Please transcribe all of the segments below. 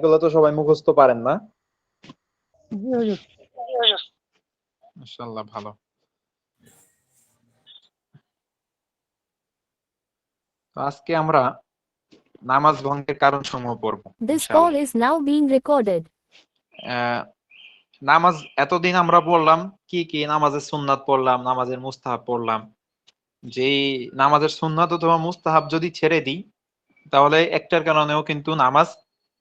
এগুলো তো সবাই মুখস্থ পারেন না? মাশাআল্লাহ, ভালো। তো আজকে আমরা নামাজ ভঙ্গের কারণ সমূহ পড়ব This call ইনশাআল্লাহ। is now being recorded. নামাজ এতদিন আমরা পড়লাম কি কি, নামাজের সুন্নাত পড়লাম, নামাজের মুস্তাহাব পড়লাম। যেই নামাজের সুন্নাত অথবা মুস্তাহাব যদি ছেড়ে দিই তাহলে একটার কারণেও কিন্তু নামাজ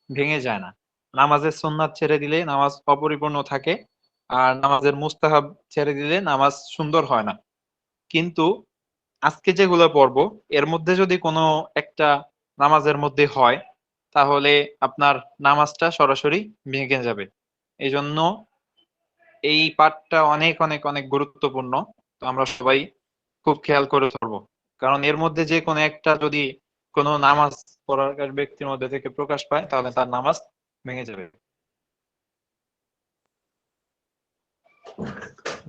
ভেঙে যায় না। নামাজের সুন্নাত ছেড়ে দিলে নামাজ অপরিপূর্ণ থাকে, আর নামাজের মুস্তাহাব ছেড়ে দিলে নামাজ সুন্দর হয় না। কিন্তু আজকে যেগুলো পড়বো এর মধ্যে যদি কোনো একটা নামাজের মধ্যে হয় তাহলে আপনার নামাজটা সরাসরি ভেঙে যাবে। এই জন্য এই পাঠটা অনেক অনেক অনেক গুরুত্বপূর্ণ। তো আমরা সবাই খুব খেয়াল করে ধরবো, কারণ এর মধ্যে যে কোনো একটা যদি কোনো নামাজ পড়ার ব্যক্তির মধ্যে থেকে প্রকাশ পায় তাহলে তার নামাজ ভেঙে যাবে।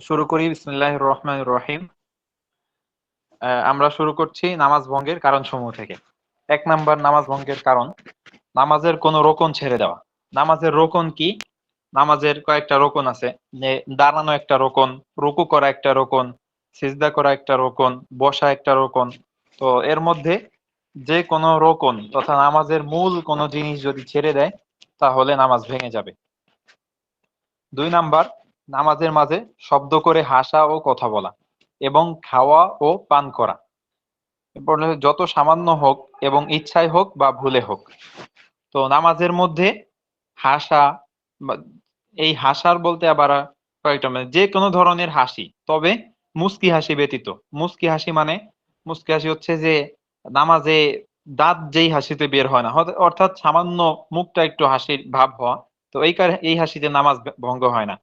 শুরু করি, বিসমিল্লাহির রহমানির রহিম। আমরা শুরু করছি নামাজ ভঙ্গের কারণ সমূহ থেকে। 1 নাম্বার নামাজ ভঙ্গের কারণ, নামাজের কোনো রোকন ছেড়ে দেওয়া। নামাজের রোকন কি? নামাজের কয়েকটা রোকন আছে, যে দাঁড়ানো একটা রোকন, রুকু করা একটা রোকন, সিজদা করা একটা রোকন, বসা একটা রোকন। তো এর মধ্যে যে কোনো রোকন তথা নামাজের মূল কোনো জিনিস যদি ছেড়ে দেয় তাহলে নামাজ ভেঙে যাবে। 2 নাম্বার, নামাজের মাঝে শব্দ করে হাসা ও কথা বলা এবং খাওয়া ও পান করা, এরপর যত সামান্য হোক এবং ইচ্ছায় হোক বা ভুলে হোক। তো নামাজের মধ্যে হাসা, এই হাসার বলতে আবার কয়েকটা, মানে যে কোনো ধরনের হাসি, তবে মুস্কি হাসি ব্যতীত। মুস্কি হাসি মানে, মুস্কি হাসি হচ্ছে যে নামাজে দাঁত যেই হাসিতে বের হয় না, অর্থাৎ সামান্য মুখটা একটু হাসির ভাব হওয়া, তো এই হাসিতে নামাজ ভঙ্গ হয় না।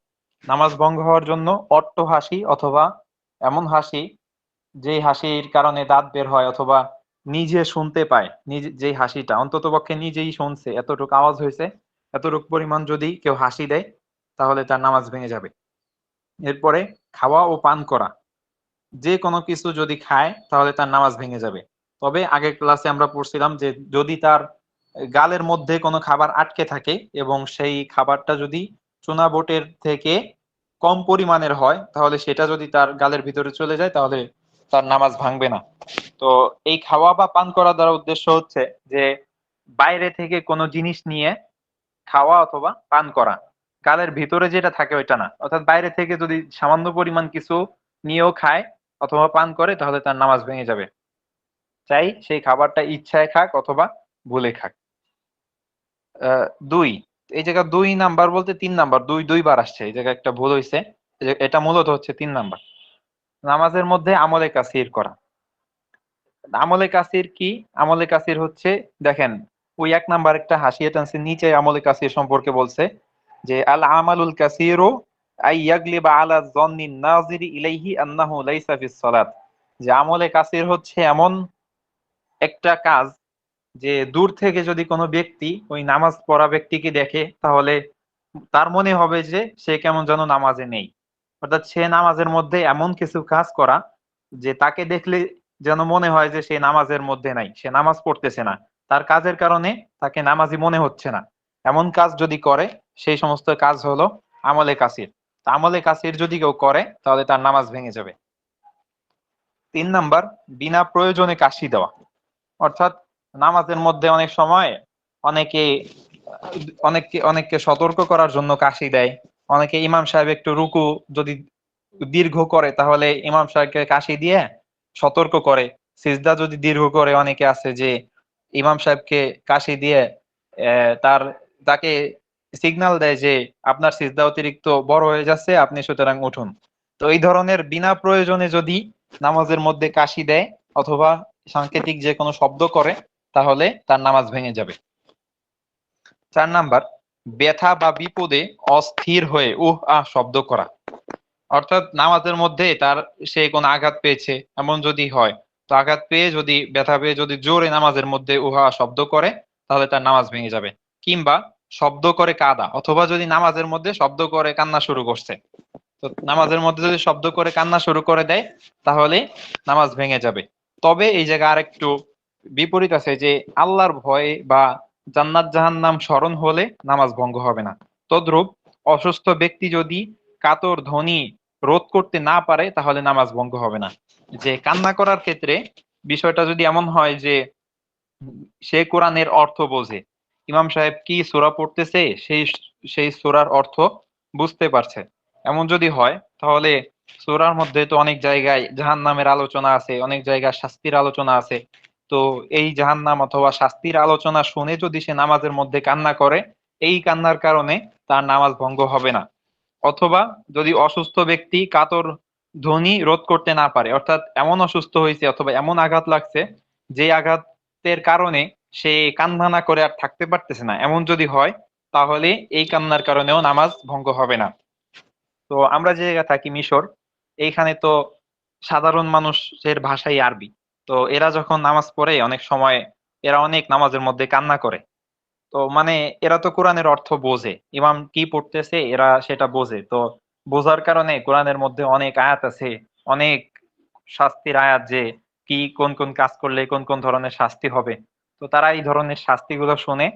নামাজ ভঙ্গ হওয়ার জন্য অট্ট হাসি অথবা এমন হাসি যে হাসির কারণে দাঁত বের হয়, অথবা নিজে শুনতে পায়, নিজে যেই হাসিটা অন্তত পক্ষে নিজেই শুনছে, এতটুকু আওয়াজ হয়েছে, এতটুকু পরিমাণ যদি কেউ হাসি দেয় তাহলে তার নামাজ ভেঙে যাবে। এরপরে খাওয়া ও পান করা, যে কোনো কিছু যদি খায় তাহলে তার নামাজ ভেঙে যাবে। তবে আগের ক্লাসে আমরা পড়ছিলাম যে যদি তার গালের মধ্যে কোনো খাবার আটকে থাকে এবং সেই খাবারটা যদি চুনা বোটের থেকে কম পরিমাণের হয় তাহলে সেটা যদি তার গালের ভিতরে চলে যায় তাহলে তার নামাজ ভাঙবে না। তো এই খাওয়া বা পান করা দ্বারা উদ্দেশ্য হচ্ছে যে বাইরে থেকে কোনো জিনিস নিয়ে খাওয়া অথবা পান করা, গালের ভিতরে যেটা থাকে ওইটা না। অর্থাৎ বাইরে থেকে যদি সামান্য পরিমাণ কিছু নিয়েও খায় অথবা পান করে তাহলে তার নামাজ ভেঙে যাবে, চাই সেই খাবারটা ইচ্ছায় খাক অথবা ভুলে খাক। 2, এই জায়গায় 2 নাম্বার বলতে 3 নাম্বার, 2 বার আসছে, এই জায়গায় একটা ভুল হয়েছে। এটা মূলত হচ্ছে 3 নাম্বার, নামাজের মধ্যে আমলে কাসির করা। আমলে কাসির কি? আমলে কাসির হচ্ছে, দেখেন ওই 1 নাম্বার একটা হাসিয়ে টানছে, নিচে আমলে কাসির সম্পর্কে বলছে যে আল আমালুল কাসিরু আই ইয়াগলিবা আলা যন্নিন নাজিরি ইলাইহি আন্নাহু লাইসা ফিস সালাত। যে আমলে কাসির হচ্ছে এমন একটা কাজ যে দূর থেকে যদি কোনো ব্যক্তি ওই নামাজ পড়া ব্যক্তিকে দেখে তাহলে তার মনে হবে যে সে কেমন যেন নামাজে নেই। অর্থাৎ সে নামাজের মধ্যে এমন কিছু কাজ করা যে তাকে দেখলে যেন মনে হয় যে সে নামাজের মধ্যে নাই, সে নামাজ পড়তেছে না, তার কাজের কারণে তাকে নামাজি মনে হচ্ছে না। এমন কাজ যদি করে সেই সমস্ত কাজ হলো আমলে কাসির। তা আমলে কাসির যদি কেউ করে তাহলে তার নামাজ ভেঙে যাবে। 3 নাম্বার, বিনা প্রয়োজনে কাশি দেওয়া। অর্থাৎ নামাজের মধ্যে অনেক সময় অনেকে অনেককে সতর্ক করার জন্য কাশি দেয়। অনেকে ইমাম সাহেব একটু রুকু যদি দীর্ঘ করে তাহলে ইমাম সাহেবকে কাশি দিয়ে সতর্ক করে। সিজদা যদি দীর্ঘ করে অনেকে আছে যে ইমাম সাহেবকে কাশি দিয়ে তার তাকে সিগন্যাল দেয় যে আপনার সিজদা অতিরিক্ত বড় হয়ে যাচ্ছে, আপনি সুতরাং উঠুন। তো এই ধরনের বিনা প্রয়োজনে যদি নামাজের মধ্যে কাশি দেয় অথবা সাংকেতিক যে কোনো শব্দ করে তাহলে তার নামাজ ভেঙে যাবে। 4 নাম্বার, ব্যথা বা বিপদে অস্থির হয়ে উহ আহ শব্দ করা। অর্থাৎ নামাজের মধ্যে তার সে কোন আঘাত পেয়েছে এমন যদি হয়, তো আঘাত পেয়ে যদি ব্যথা পেয়ে যদি জোরে নামাজের মধ্যে উহা শব্দ করে তাহলে তার নামাজ ভেঙে যাবে। কিংবা শব্দ করে কাঁদা, অথবা যদি নামাজের মধ্যে শব্দ করে কান্না শুরু করছে, তো নামাজের মধ্যে যদি শব্দ করে কান্না শুরু করে দেয় তাহলে নামাজ ভেঙে যাবে। তবে এই জায়গায় আরেকটু বিপরীত আছে যে আল্লাহর ভয়ে বা জান্নাত জাহান্নাম স্মরণ হলে নামাজ ভঙ্গ হবে না। তদ্রূপ অসুস্থ ব্যক্তি যদি কাতর ধ্বনি রোধ করতে না পারে তাহলে নামাজ ভঙ্গ হবে না। যে কান্না করার ক্ষেত্রে বিষয়টা যদি এমন হয় যে সে কোরআনের অর্থ বোঝে, ইমাম সাহেব কি সূরা পড়তেছে সেই সেই সূরার অর্থ বুঝতে পারছে, এমন যদি হয় তাহলে সূরার মধ্যে তো অনেক জায়গায় জাহান্নামের আলোচনা আছে, অনেক জায়গায় শাস্তির আলোচনা আছে। তো এই জাহান্নাম অথবা শাস্তির আলোচনা শুনে যদি সে নামাজের মধ্যে কান্না করে, এই কান্নার কারণে তার নামাজ ভঙ্গ হবে না। অথবা যদি অসুস্থ ব্যক্তি কাতর ধ্বনি রোধ করতে না পারে, অর্থাৎ এমন অসুস্থ হয়েছে অথবা এমন আঘাত লাগছে যে আঘাতের কারণে সে কান্না না করে আর থাকতে পারতেছে না, এমন যদি হয় তাহলে এই কান্নার কারণেও নামাজ ভঙ্গ হবে না। তো আমরা যে জায়গায় থাকি মিশর, এইখানে তো সাধারণ মানুষের ভাষাই আরবি। তো এরা যখন নামাজ পড়ে অনেক সময় এরা অনেক নামাজের মধ্যে কান্না করে। তো মানে এরা তো কোরআনের অর্থ বোঝে, ইমাম কি পড়তেছে এরা সেটা বোঝে। তো বোঝার কারণে কোরআনের মধ্যে অনেক আয়াত আছে, অনেক শাস্তির আয়াত, যে কি কোন কোন কাজ করলে কোন কোন ধরনের শাস্তি হবে। তো তারা এই ধরনের শাস্তিগুলো শুনে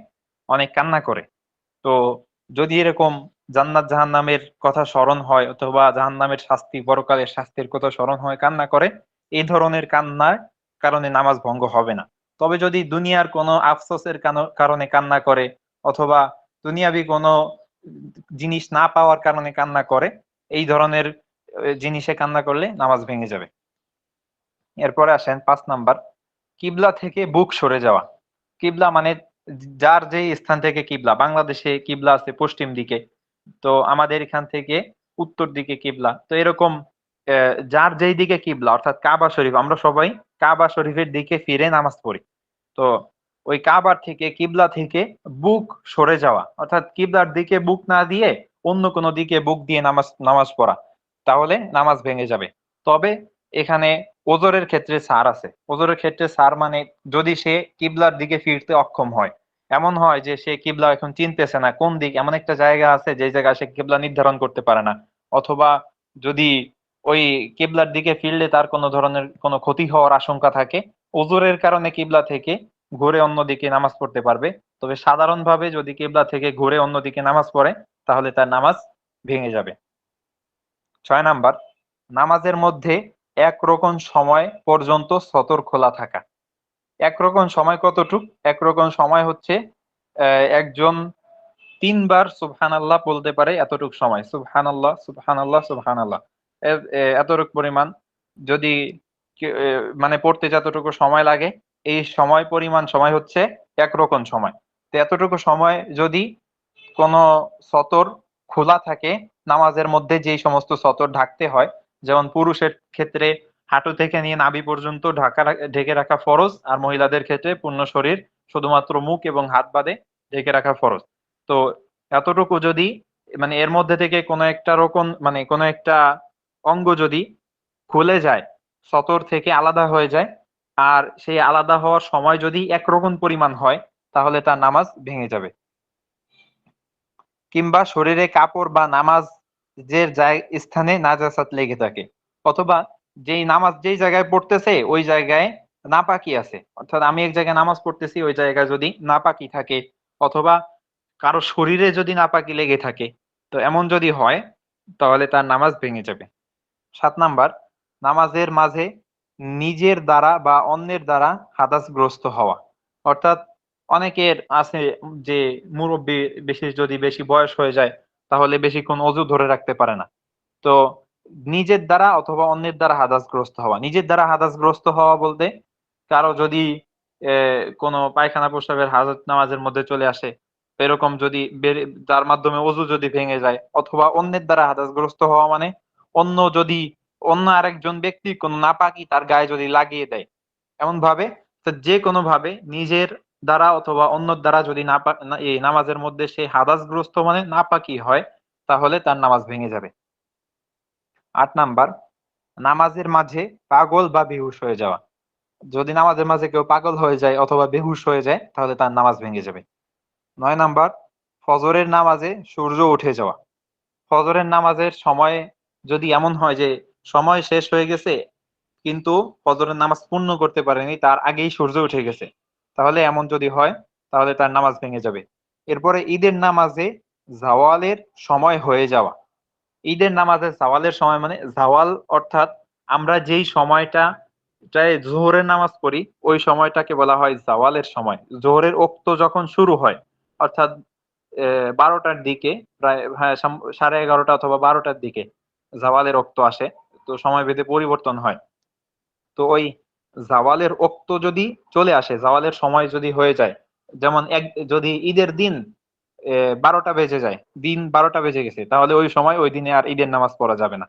অনেক কান্না করে। তো যদি এরকম জান্নাত জাহান্নামের কথা স্মরণ হয় অথবা জাহান্নামের শাস্তি, পরকালের শাস্তির কথা স্মরণ হয়, কান্না করে, এই ধরনের কান্নার কারণে নামাজ ভঙ্গ হবে না। তবে যদি দুনিয়ার কোনো আফসোসের কারণে কান্না করে অথবা দুনিয়াবি কোনো জিনিস না পাওয়ার কারণে কান্না করে, এই ধরনের জিনিসে কান্না করলে নামাজ ভেঙে যাবে। এরপরে আসেন 5 নাম্বার, কিবলা থেকে বুক সরে যাওয়া। কিবলা মানে যার যেই স্থান থেকে কিবলা, বাংলাদেশে কিবলা আছে পশ্চিম দিকে, তো আমাদের এখান থেকে উত্তর দিকে কিবলা। তো এরকম যার যেই দিকে কিবলা, অর্থাৎ কাবা শরীফ, আমরা সবাই কাবা শরীফের দিকে ফিরে নামাজ পড়ি। তো ওই কাবার থেকে, কিবলা থেকে বুক সরে যাওয়া, অর্থাৎ কিবলার দিকে বুক না দিয়ে অন্য কোনো দিকে বুক দিয়ে নামাজ নামাজ পড়া, তাহলে নামাজ ভেঙে যাবে। তবে এখানে ওজরের ক্ষেত্রে ছাড় আছে। ওজরের ক্ষেত্রে ছাড় মানে যদি সে কিবলার দিকে ফিরতে অক্ষম হয়, এমন হয় যে সে কিবলা এখন চিনতেছে না কোন দিক, এমন একটা জায়গা আছে যে জায়গায় সে কিবলা নির্ধারণ করতে পারে না, অথবা যদি ওই কিবলার দিকে ফিরলে তার কোনো ধরনের কোনো ক্ষতি হওয়ার আশঙ্কা থাকে, ওজরের কারণে কিবলা থেকে ঘুরে অন্যদিকে নামাজ পড়তে পারবে। তবে সাধারণভাবে যদি কিবলা থেকে ঘুরে অন্যদিকে নামাজ পড়ে তাহলে তার নামাজ ভেঙে যাবে। 6 নাম্বার, নামাজের মধ্যে এক রকম সময় পর্যন্ত সতর খোলা থাকা। একরকম সময় কতটুক? একরকম সময় হচ্ছে একজন 3 বার সুবহানাল্লাহ বলতে পারে এতটুক সময়, সুবহানাল্লাহ সুবহানাল্লাহ সুবহানাল্লাহ, এতটুক পরিমাণ যদি মানে পড়তে যতটুকু সময় লাগে, এই সময় পরিমাণ সময় হচ্ছে একরকম সময়। তো এতটুকু সময় যদি কোন সতর খোলা থাকে, নামাজের মধ্যে যেই সমস্ত সতর ঢাকতে হয়, যেমন পুরুষের ক্ষেত্রে হাঁটু থেকে নিয়ে নাভি পর্যন্ত ঢেকে রাখা ফরজ, আর মহিলাদের ক্ষেত্রে পূর্ণ শরীর শুধুমাত্র মুখ এবং হাত বাদে ঢেকে রাখা ফরজ। তো এতটুকু যদি মানে এর মধ্যে থেকে কোনো একটা রকম মানে কোনো একটা অঙ্গ যদি খুলে যায়, সতর থেকে আলাদা হয়ে যায়, আর সেই আলাদা হওয়ার সময় যদি একরকম পরিমাণ হয় তাহলে তার নামাজ ভেঙে যাবে। কিংবা শরীরে কাপড় বা নামাজের স্থানে নাজাসাত লেগে থাকে, অথবা যেই নামাজ যেই জায়গায় পড়তেছে ওই জায়গায় নাপাকি আছে, অর্থাৎ আমি এক জায়গায় নামাজ পড়তেছি ওই জায়গায় যদি নাপাকি থাকে, অথবা কারো শরীরে যদি নাপাকি লেগে থাকে, তো এমন যদি হয় তাহলে তার নামাজ ভেঙে যাবে। 7 নাম্বার, নামাজের মাঝে নিজের দ্বারা বা অন্যের দ্বারা হাদাসগ্রস্ত হওয়া। অর্থাৎ অনেকের আছে যে মুরব্বী, যদি বেশি বয়স হয়ে যায় তাহলে বেশিক্ষণ অজু ধরে রাখতে পারে না। তো নিজের দ্বারা অথবা অন্যের দ্বারা হাদাসগ্রস্ত হওয়া, নিজের দ্বারা হাদাসগ্রস্ত হওয়া বলতে কারো যদি কোনো পায়খানা প্রস্রাবের হাজত নামাজের মধ্যে চলে আসে, এরকম যদি তার মাধ্যমে অজু যদি ভেঙে যায়, অথবা অন্যের দ্বারা হাদাসগ্রস্ত হওয়া মানে অন্য যদি অন্য আরেকজন ব্যক্তি কোন নাপাকি তার গায়ে যদি লাগিয়ে দেয়, এমন ভাবে, তো যে কোনো ভাবে নিজের দ্বারা অথবা অন্য দ্বারা যদি এই নামাজের মধ্যে সে হাদাসগ্রস্ত মানে নাপাকি হয় তাহলে তার নামাজ ভেঙে যাবে। 8 নাম্বার, নামাজের মাঝে পাগল বা বেহুশ হয়ে যাওয়া। যদি নামাজের মাঝে কেউ পাগল হয়ে যায় অথবা বেহুশ হয়ে যায় তাহলে তার নামাজ ভেঙে যাবে। 9 নাম্বার, ফজরের নামাজে সূর্য উঠে যাওয়া। ফজরের নামাজের সময় যদি এমন হয় যে সময় শেষ হয়ে গেছে কিন্তু ফজরের নামাজ পূর্ণ করতে পারেনি, তার আগেই সূর্য উঠে গেছে, তাহলে এমন যদি হয় তাহলে তার নামাজ ভেঙে যাবে। এরপরে ঈদের নামাজে জাওয়ালের সময় হয়ে যাওয়া। ঈদের নামাজে জাওয়ালের সময় মানে জাওয়াল অর্থাৎ আমরা যেই সময়টা জোহরের নামাজ পড়ি ওই সময়টাকে বলা হয় জাওয়ালের সময়। জোহরের ওক্ত যখন শুরু হয় অর্থাৎ 12টার দিকে, প্রায় হ্যাঁ 11:30 অথবা 12টার দিকে জাওয়ালের ওক্ত আসে। তো সময় ভেদে পরিবর্তন হয়। তো ওই জাওয়ালের ওক্ত যদি চলে আসে, জাওয়ালের সময় যদি হয়ে যায়, যেমন যদি ঈদের দিন 12টা বেজে যায়, দিন 12টা বেজে গেছে, তাহলে ওই সময় ওই দিনে আর ঈদের নামাজ পড়া যাবে না।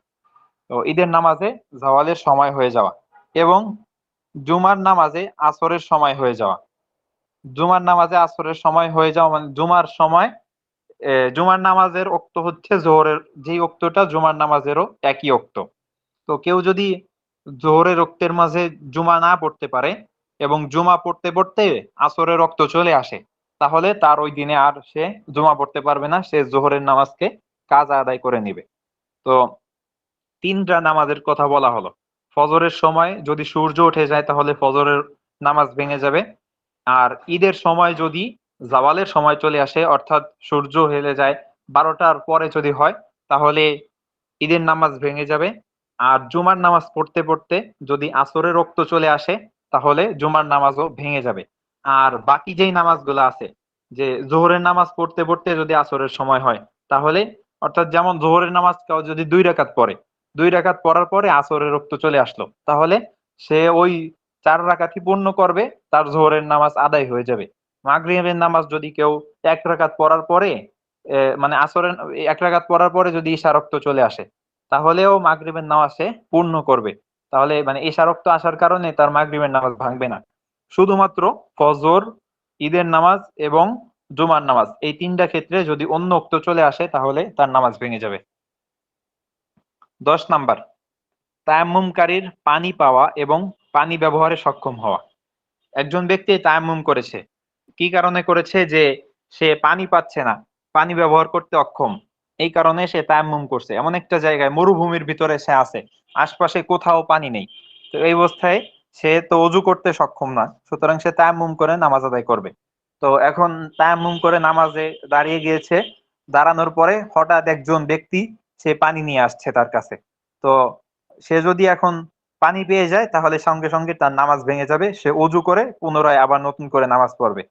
তো ঈদের নামাজে জাওয়ালের সময় হয়ে যাওয়া এবং জুমার নামাজে আসরের সময় হয়ে যাওয়া। জুমার নামাজে আসরের সময় হয়ে যাওয়া মানে জুমার সময়, জুমার নামাজের ওক্ত হচ্ছে জোহরের যেই ওক্তটা জুমার নামাজেরও একই ওক্ত। তো কেউ যদি জোহরের রক্তের মাঝে জুমা না পড়তে পারে এবং জুমা পড়তে পড়তে আসরের রক্ত চলে আসে, তাহলে তার ওই দিনে আর সে জুমা পড়তে পারবে না, সে জোহরের নামাজকে কাজা আদায় করে নিবে। তো তিনটা নামাজের কথা বলা হলো। ফজরের সময় যদি সূর্য উঠে যায় তাহলে ফজরের নামাজ ভেঙে যাবে। আর ঈদের সময় যদি জাওয়ালের সময় চলে আসে অর্থাৎ সূর্য হেলে যায় 12টার পরে যদি হয়, তাহলে ঈদের নামাজ ভেঙে যাবে। আর জুমার নামাজ পড়তে পড়তে যদি আসরের রক্ত চলে আসে, তাহলে জুমার নামাজও ভেঙে যাবে। আর বাকি যেই নামাজগুলো আছে, যে জোহরের নামাজ পড়তে পড়তে যদি আসরের সময় হয়, তাহলে অর্থাৎ যেমন জোহরের নামাজ কেউ যদি 2 রাকাত পড়ে, 2 রাকাত পড়ার পরে আসরের রক্ত চলে আসলো, তাহলে সে ওই 4 রাকাতই পূর্ণ করবে, তার জোহরের নামাজ আদায় হয়ে যাবে। মাগরিবের নামাজ যদি কেউ 1 রাকাত পড়ার পরে মানে আসরের 1 রাকাত পড়ার পরে যদি ঈশা রক্ত চলে আসে, তাহলেও মাগরিবের নামাজ সে পূর্ণ করবে। তাহলে মানে ঈশা রক্ত আসার কারণে তার মাগরিবের নামাজ ভাঙবে না। শুধুমাত্র ফজর, ঈদের নামাজ এবং জুমার নামাজ এই তিনটা ক্ষেত্রে যদি অন্য ওক্ত চলে আসে, তাহলে তার নামাজ ভেঙে যাবে। 10 নাম্বার, তায়াম্মুমকারীর পানি পাওয়া এবং পানি ব্যবহারে সক্ষম হওয়া। একজন ব্যক্তি তায়াম্মুম করেছে, কি কারণে করেছে? যে সে পানি পাচ্ছে না, পানি ব্যবহার করতে অক্ষম, এই কারণে সে তায়াম্মুম করছে। এমন একটা জায়গায় মরুভূমির ভিতরে সে আছে, আশপাশে কোথাও পানি নেই। তো এই অবস্থায় সে তো অজু করতে সক্ষম না, সুতরাং সে তায়াম্মুম করে নামাজ আদায় করবে। তো এখন তায়াম্মুম করে নামাজে দাঁড়িয়ে গিয়েছে, দাঁড়ানোর পরে হঠাৎ একজন ব্যক্তি সে পানি নিয়ে আসছে তার কাছে। তো সে যদি এখন পানি পেয়ে যায়, তাহলে সঙ্গে সঙ্গে তার নামাজ ভেঙে যাবে, সে অজু করে পুনরায় আবার নতুন করে নামাজ পড়বে।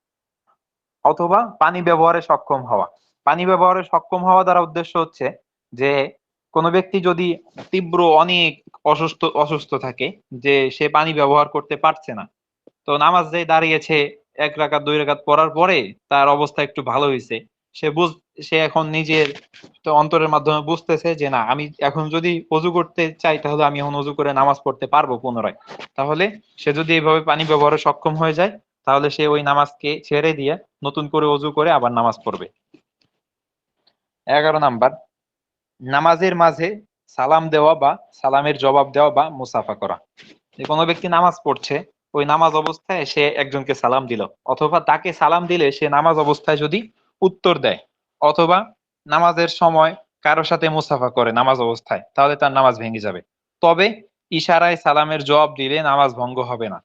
অথবা পানি ব্যবহারে সক্ষম হওয়া। পানি ব্যবহারে সক্ষম হওয়া দ্বারা উদ্দেশ্য হচ্ছে যে কোনো ব্যক্তি যদি তীব্র অনেক অসুস্থ থাকে, যে সে পানি ব্যবহার করতে পারছে না, তো নামাজ যে দাঁড়িয়েছে 1 রাকাত 2 রাকাত পড়ার পরে তার অবস্থা একটু ভালো হয়েছে, সে সে এখন নিজের তো অন্তরের মাধ্যমে বুঝতেছে যে না, আমি এখন যদি অজু করতে চাই তাহলে আমি এখন অজু করে নামাজ পড়তে পারবো পুনরায়। তাহলে সে যদি এইভাবে পানি ব্যবহারে সক্ষম হয়ে যায়, তাহলে সে ওই নামাজকে ছেড়ে দিয়ে নতুন করে অজু করে আবার নামাজ পড়বে। 11 নাম্বার, নামাজের মাঝে সালাম দেওয়া বা সালামের জবাব দেওয়া বা মুসাফা করা। যে কোনো ব্যক্তি নামাজ পড়ছে, ওই নামাজ অবস্থায় সে একজনকে সালাম দিল, অথবা তাকে সালাম দিলে সে নামাজ অবস্থায় যদি উত্তর দেয়, অথবা নামাজের সময় কারোর সাথে মুসাফা করে নামাজ অবস্থায়, তাহলে তার নামাজ ভেঙে যাবে। তবে ইশারায় সালামের জবাব দিলে নামাজ ভঙ্গ হবে না।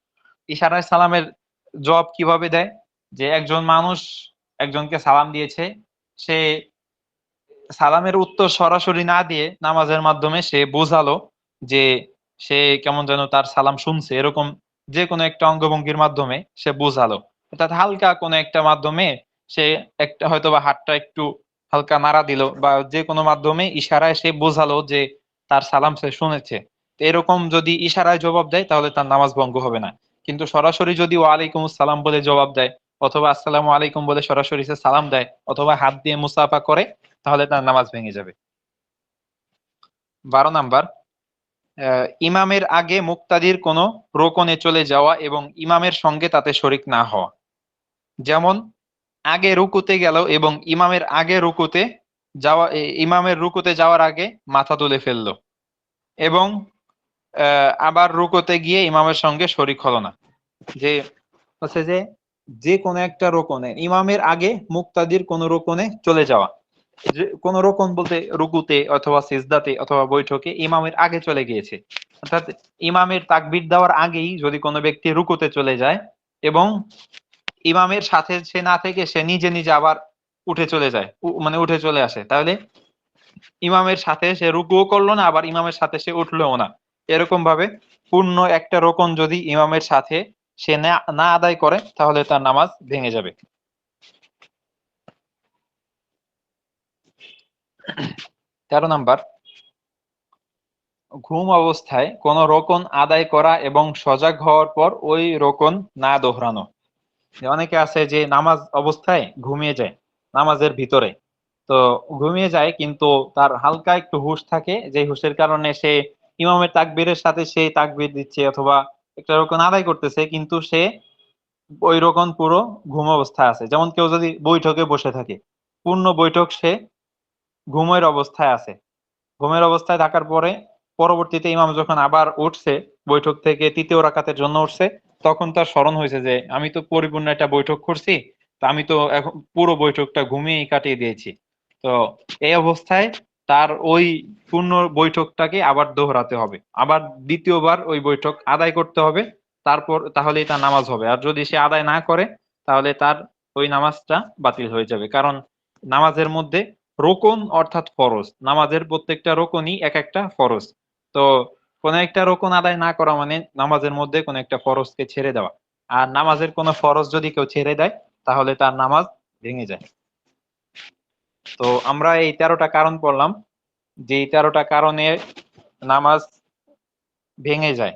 ইশারায় সালামের জবাব কিভাবে দেয়? যে একজন মানুষ একজনকে সালাম দিয়েছে, সে সালামের উত্তর সরাসরি না দিয়ে নামাজের মাধ্যমে সে বোঝালো যে সে কেমন যেন তার সালাম শুনছে, এরকম যে কোনো একটা অঙ্গভঙ্গির মাধ্যমে সে বোঝালো। অর্থাৎ হালকা কোনো একটা মাধ্যমে সে একটা হয়তো বা হাতটা একটু হালকা নাড়া দিল, বা যে কোনো মাধ্যমে ইশারায় সে বোঝালো যে তার সালাম সে শুনেছে। তো এরকম যদি ইশারায় জবাব দেয় তাহলে তার নামাজ ভঙ্গ হবে না। কিন্তু সরাসরি যদি ওয়ালাইকুম আসসালাম বলে জবাব দেয়, অথবা আসসালামু আলাইকুম বলে সরাসরি সে সালাম দেয়, অথবা হাত দিয়ে মুসাফা করে, তাহলে তার নামাজ ভেঙে যাবে। 12 নাম্বার, ইমামের আগে মুক্তাদির কোনো রোকনে চলে যাওয়া এবং ইমামের সঙ্গে তাতে শরিক না হওয়া। যেমন আগে রুকুতে গেল এবং ইমামের আগে রুকুতে যাওয়া, ইমামের রুকুতে যাওয়ার আগে মাথা তুলে ফেললো, এবং আবার রুকুতে গিয়ে ইমামের সঙ্গে শরিক হলো না। যে হচ্ছে যে যে কোনো একটা রোকনে ইমামের আগে মুক্তাদির কোন রোকনে চলে যাওয়া, যে কোন রোকন বলতে রুকুতে অথবা সিজদাতে অথবা বৈঠকে ইমামের আগে চলে গিয়েছে, অর্থাৎ ইমামের তাকবীর দেওয়ার আগেই যদি কোনো ব্যক্তি রুকুতে চলে যায় এবং ইমামের সাথে সে না থেকে সে নিজে নিজে আবার উঠে চলে যায়, মানে উঠে চলে আসে, তাহলে ইমামের সাথে সে রুকুও করলো না, আবার ইমামের সাথে সে উঠলোও না। এরকম ভাবে পূর্ণ একটা রোকন যদি ইমামের সাথে সে না না আদায় করে তাহলে তার নামাজ ভেঙে যাবে। 13 নাম্বার, ঘুম অবস্থায় কোন রোকন আদায় করা এবং সজাগ হওয়ার পর ওই রোকন না দোহরানো। অনেকে আছে যে নামাজ অবস্থায় ঘুমিয়ে যায় নামাজের ভিতরে, তো ঘুমিয়ে যায় কিন্তু তার হালকা একটু হুঁশ থাকে, যে হুঁশের কারণে সে ইমামের তাকবীরের সাথে সে তাকবীর দিচ্ছে অথবা একটা রোকন আদায় করতেছে, কিন্তু সে ওই রোকন পুরো ঘুম অবস্থায় আছে। যেমন কেউ যদি বৈঠকে বসে থাকে, পূর্ণ বৈঠক সে ঘুমের অবস্থায় আছে, ঘুমের অবস্থায় থাকার পরে পরবর্তীতে ইমাম যখন আবার উঠছে বৈঠক থেকে, তৃতীয় রাকাতের জন্য উঠছে, তখন তার স্মরণ হয়েছে যে আমি তো পরিপূর্ণ একটা বৈঠক করছি, তো আমি তো এখন পুরো বৈঠকটা ঘুমিয়েই কাটিয়ে দিয়েছি। তো এই অবস্থায় তার ওই পূর্ণ বৈঠকটাকে আবার দোহরাতে হবে, আবার দ্বিতীয়বার ওই বৈঠক আদায় করতে হবে, তারপর তাহলেই তার নামাজ হবে। আর যদি সে আদায় না করে তাহলে তার ওই নামাজটা বাতিল হয়ে যাবে। কারণ নামাজের মধ্যে রোকন অর্থাৎ ফরজ, নামাজের প্রত্যেকটা রোকনই এক একটা ফরজ। তো কোন একটা রোকন আদায় না করা মানে নামাজের মধ্যে কোন একটা ফরজকে ছেড়ে দেওয়া। আর নামাজের কোন ফরজ যদি কেউ ছেড়ে দেয় তাহলে তার নামাজ ভেঙে যায়। তো আমরা এই 13টা কারণ পড়লাম, যে এই 13টা কারণে নামাজ ভেঙে যায়।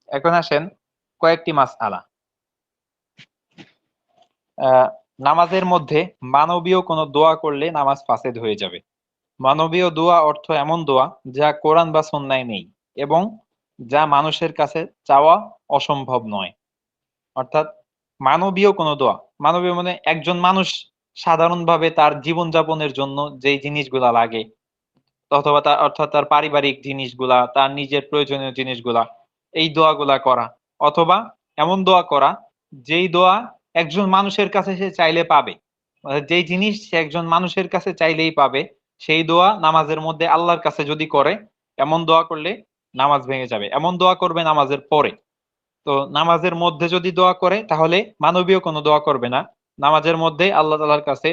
এখন আসেন কয়েকটি মাসআলা। নামাজের মধ্যে মানবীয় কোনো দোয়া করলে নামাজ ফাসেদ হয়ে যাবে। মানবীয় দোয়া অর্থ এমন দোয়া যা কোরআন বা সুন্নায় নেই এবং যা মানুষের কাছে চাওয়া অসম্ভব নয়। অর্থাৎ মানবীয় কোনো দোয়া, মানবীয় মানে একজন মানুষ সাধারণভাবে তার জীবনযাপনের জন্য যেই জিনিসগুলা লাগে, অথবা তার অর্থাৎ তার পারিবারিক জিনিসগুলা, তার নিজের প্রয়োজনীয় জিনিসগুলা, এই দোয়াগুলা করা, অথবা এমন দোয়া করা যেই দোয়া একজন মানুষের কাছে সে চাইলে পাবে, যেই জিনিস সে একজন মানুষের কাছে চাইলেই পাবে, সেই দোয়া নামাজের মধ্যে আল্লাহর কাছে যদি করে, এমন দোয়া করলে নামাজ ভেঙে যাবে। এমন দোয়া করবে নামাজের পরে। তো নামাজের মধ্যে যদি দোয়া করে তাহলে মানবীয় কোনো দোয়া করবে না, নামাজের মধ্যে আল্লাহ তাআলার কাছে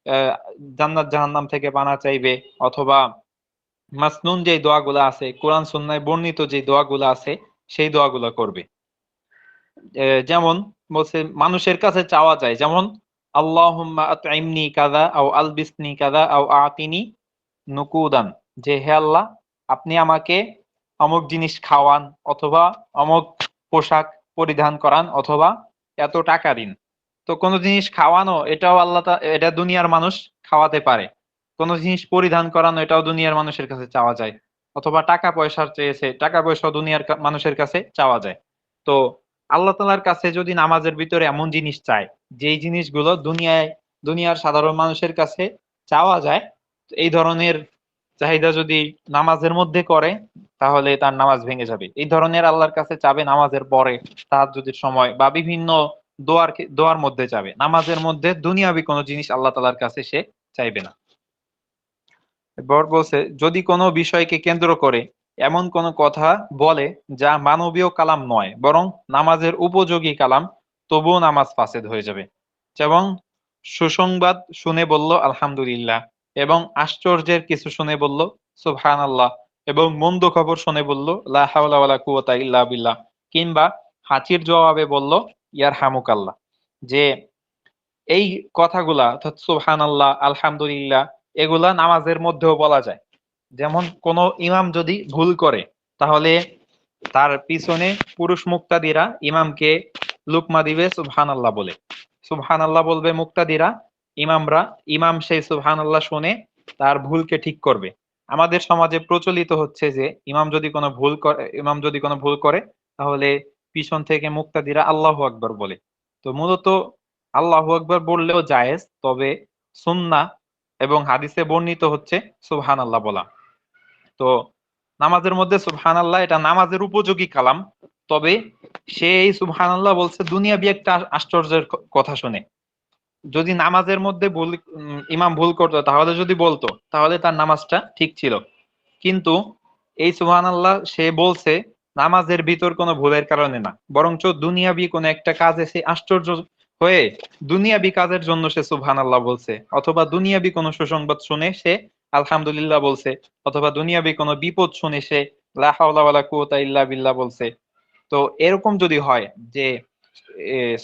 আহ জান্নাত জাহান্নাম থেকে পানা চাইবে, অথবা মাসনুন যে দোয়াগুলো আছে, কোরআন সুন্নাহয় বর্ণিত যে দোয়াগুলো আছে সেই দোয়াগুলো করবে। যেমন বলছে মানুষের কাছে চাওয়া যায়, যেমন আল্লাহুম্মা আত'ইমনি কাযা আও আলবিসনি কাযা আও আতিনি নুকুদান, যে হে আল্লাহ আপনি আমাকে অমুক জিনিস খাওয়ান, অথবা অমুক পোশাক পরিধান করান, অথবা এত টাকা দিন। তো কোন জিনিস খাওয়ানো এটাও এটা দুনিয়ার মানুষ খাওয়াতে পারে, কোন জিনিস পরিধান করানো এটাও দুনিয়ার মানুষের কাছে চাওয়া যায়, অথবা টাকা পয়সার চেয়েছে, টাকা পয়সা দুনিয়ার মানুষের কাছে চাওয়া যায়। তো আল্লাহ তাআলার কাছে যদি নামাজের ভিতরে এমন জিনিস চায় যেই জিনিসগুলো দুনিয়ার সাধারণ মানুষের কাছে চাওয়া যায়, এই ধরনের চাহিদা যদি নামাজের মধ্যে করে তাহলে তার নামাজ ভেঙে যাবে। এই ধরনের আল্লাহর কাছে চাবে নামাজের পরে, তাহাজ্জুদের সময়, বা বিভিন্ন দোয়ার মধ্যে চাবে। নামাজের মধ্যে দুনিয়াবি কোনো জিনিস আল্লাহ তাআলার কাছে সে চাইবে না। এরপর বলছে যদি কোনো বিষয়কে কেন্দ্র করে এমন কোনো কথা বলে যা মানবীয় কালাম নয় বরং নামাজের উপযোগী কালাম, তবুও নামাজ ফাসেদ হয়ে যাবে। যেমন সুসংবাদ শুনে বলল আলহামদুলিল্লাহ, এবং আশ্চর্যের কিছু শুনে বলল সুবহানাল্লাহ, এবং মন্দ খবর শুনে বলল লা হাওলা ওয়ালা কুওয়াতা ইল্লা বিল্লাহ, কিংবা হাঁচির জবাবে বলল ইয়ারহামুকাল্লাহ। যে এই কথাগুলা অর্থাৎ সুবহানাল্লাহ, আলহামদুলিল্লাহ, এগুলা নামাজের মধ্যেও বলা যায়। যেমন কোন ইমাম যদি ভুল করে তাহলে তার পিছনে পুরুষ মুক্তাদিরা ইমামকে লুকমা দিবে সুবহানাল্লাহ বলে, সুবহানাল্লাহ বলবে মুক্তাদিরা, ইমাম সেই সুবহানাল্লাহ শুনে তার ভুলকে ঠিক করবে। আমাদের সমাজে প্রচলিত হচ্ছে যে ইমাম যদি কোনো ভুল করে তাহলে পিছন থেকে মুক্তাদিরা আল্লাহু আকবার বলে। তো মূলত আল্লাহু আকবার বললেও জায়েজ, তবে সুন্নাহ এবং হাদিসে বর্ণিত হচ্ছে সুবহানাল্লাহ বলা। তো নামাজের মধ্যে সুবহানাল্লাহ এটা নামাজের উপযোগী কালাম, তবে সে এই সুবহানাল্লাহ বলছে দুনিয়াবি একটা আশ্চর্যের কথা শুনে। যদি নামাজের মধ্যে ইমাম ভুল করতো তাহলে যদি বলতো তাহলে তার নামাজটা ঠিক ছিল, কিন্তু এই সুবহানাল্লাহ সে বলছে নামাজের ভিতর কোনো ভুলের কারণে না, বরঞ্চ দুনিয়াবি কোনো একটা কাজে সে আশ্চর্য হয়ে দুনিয়াবি কাজের জন্য সে সুবহানাল্লাহ বলছে, অথবা দুনিয়াবি কোনো সুসংবাদ শুনে সে আলহামদুলিল্লাহ বলছে, অথবা দুনিয়াবি কোনো বিপদ শুনে সে লা হাওলা ওয়ালা কুওয়াতা ইল্লা বিল্লাহ বলছে। তো এরকম যদি হয় যে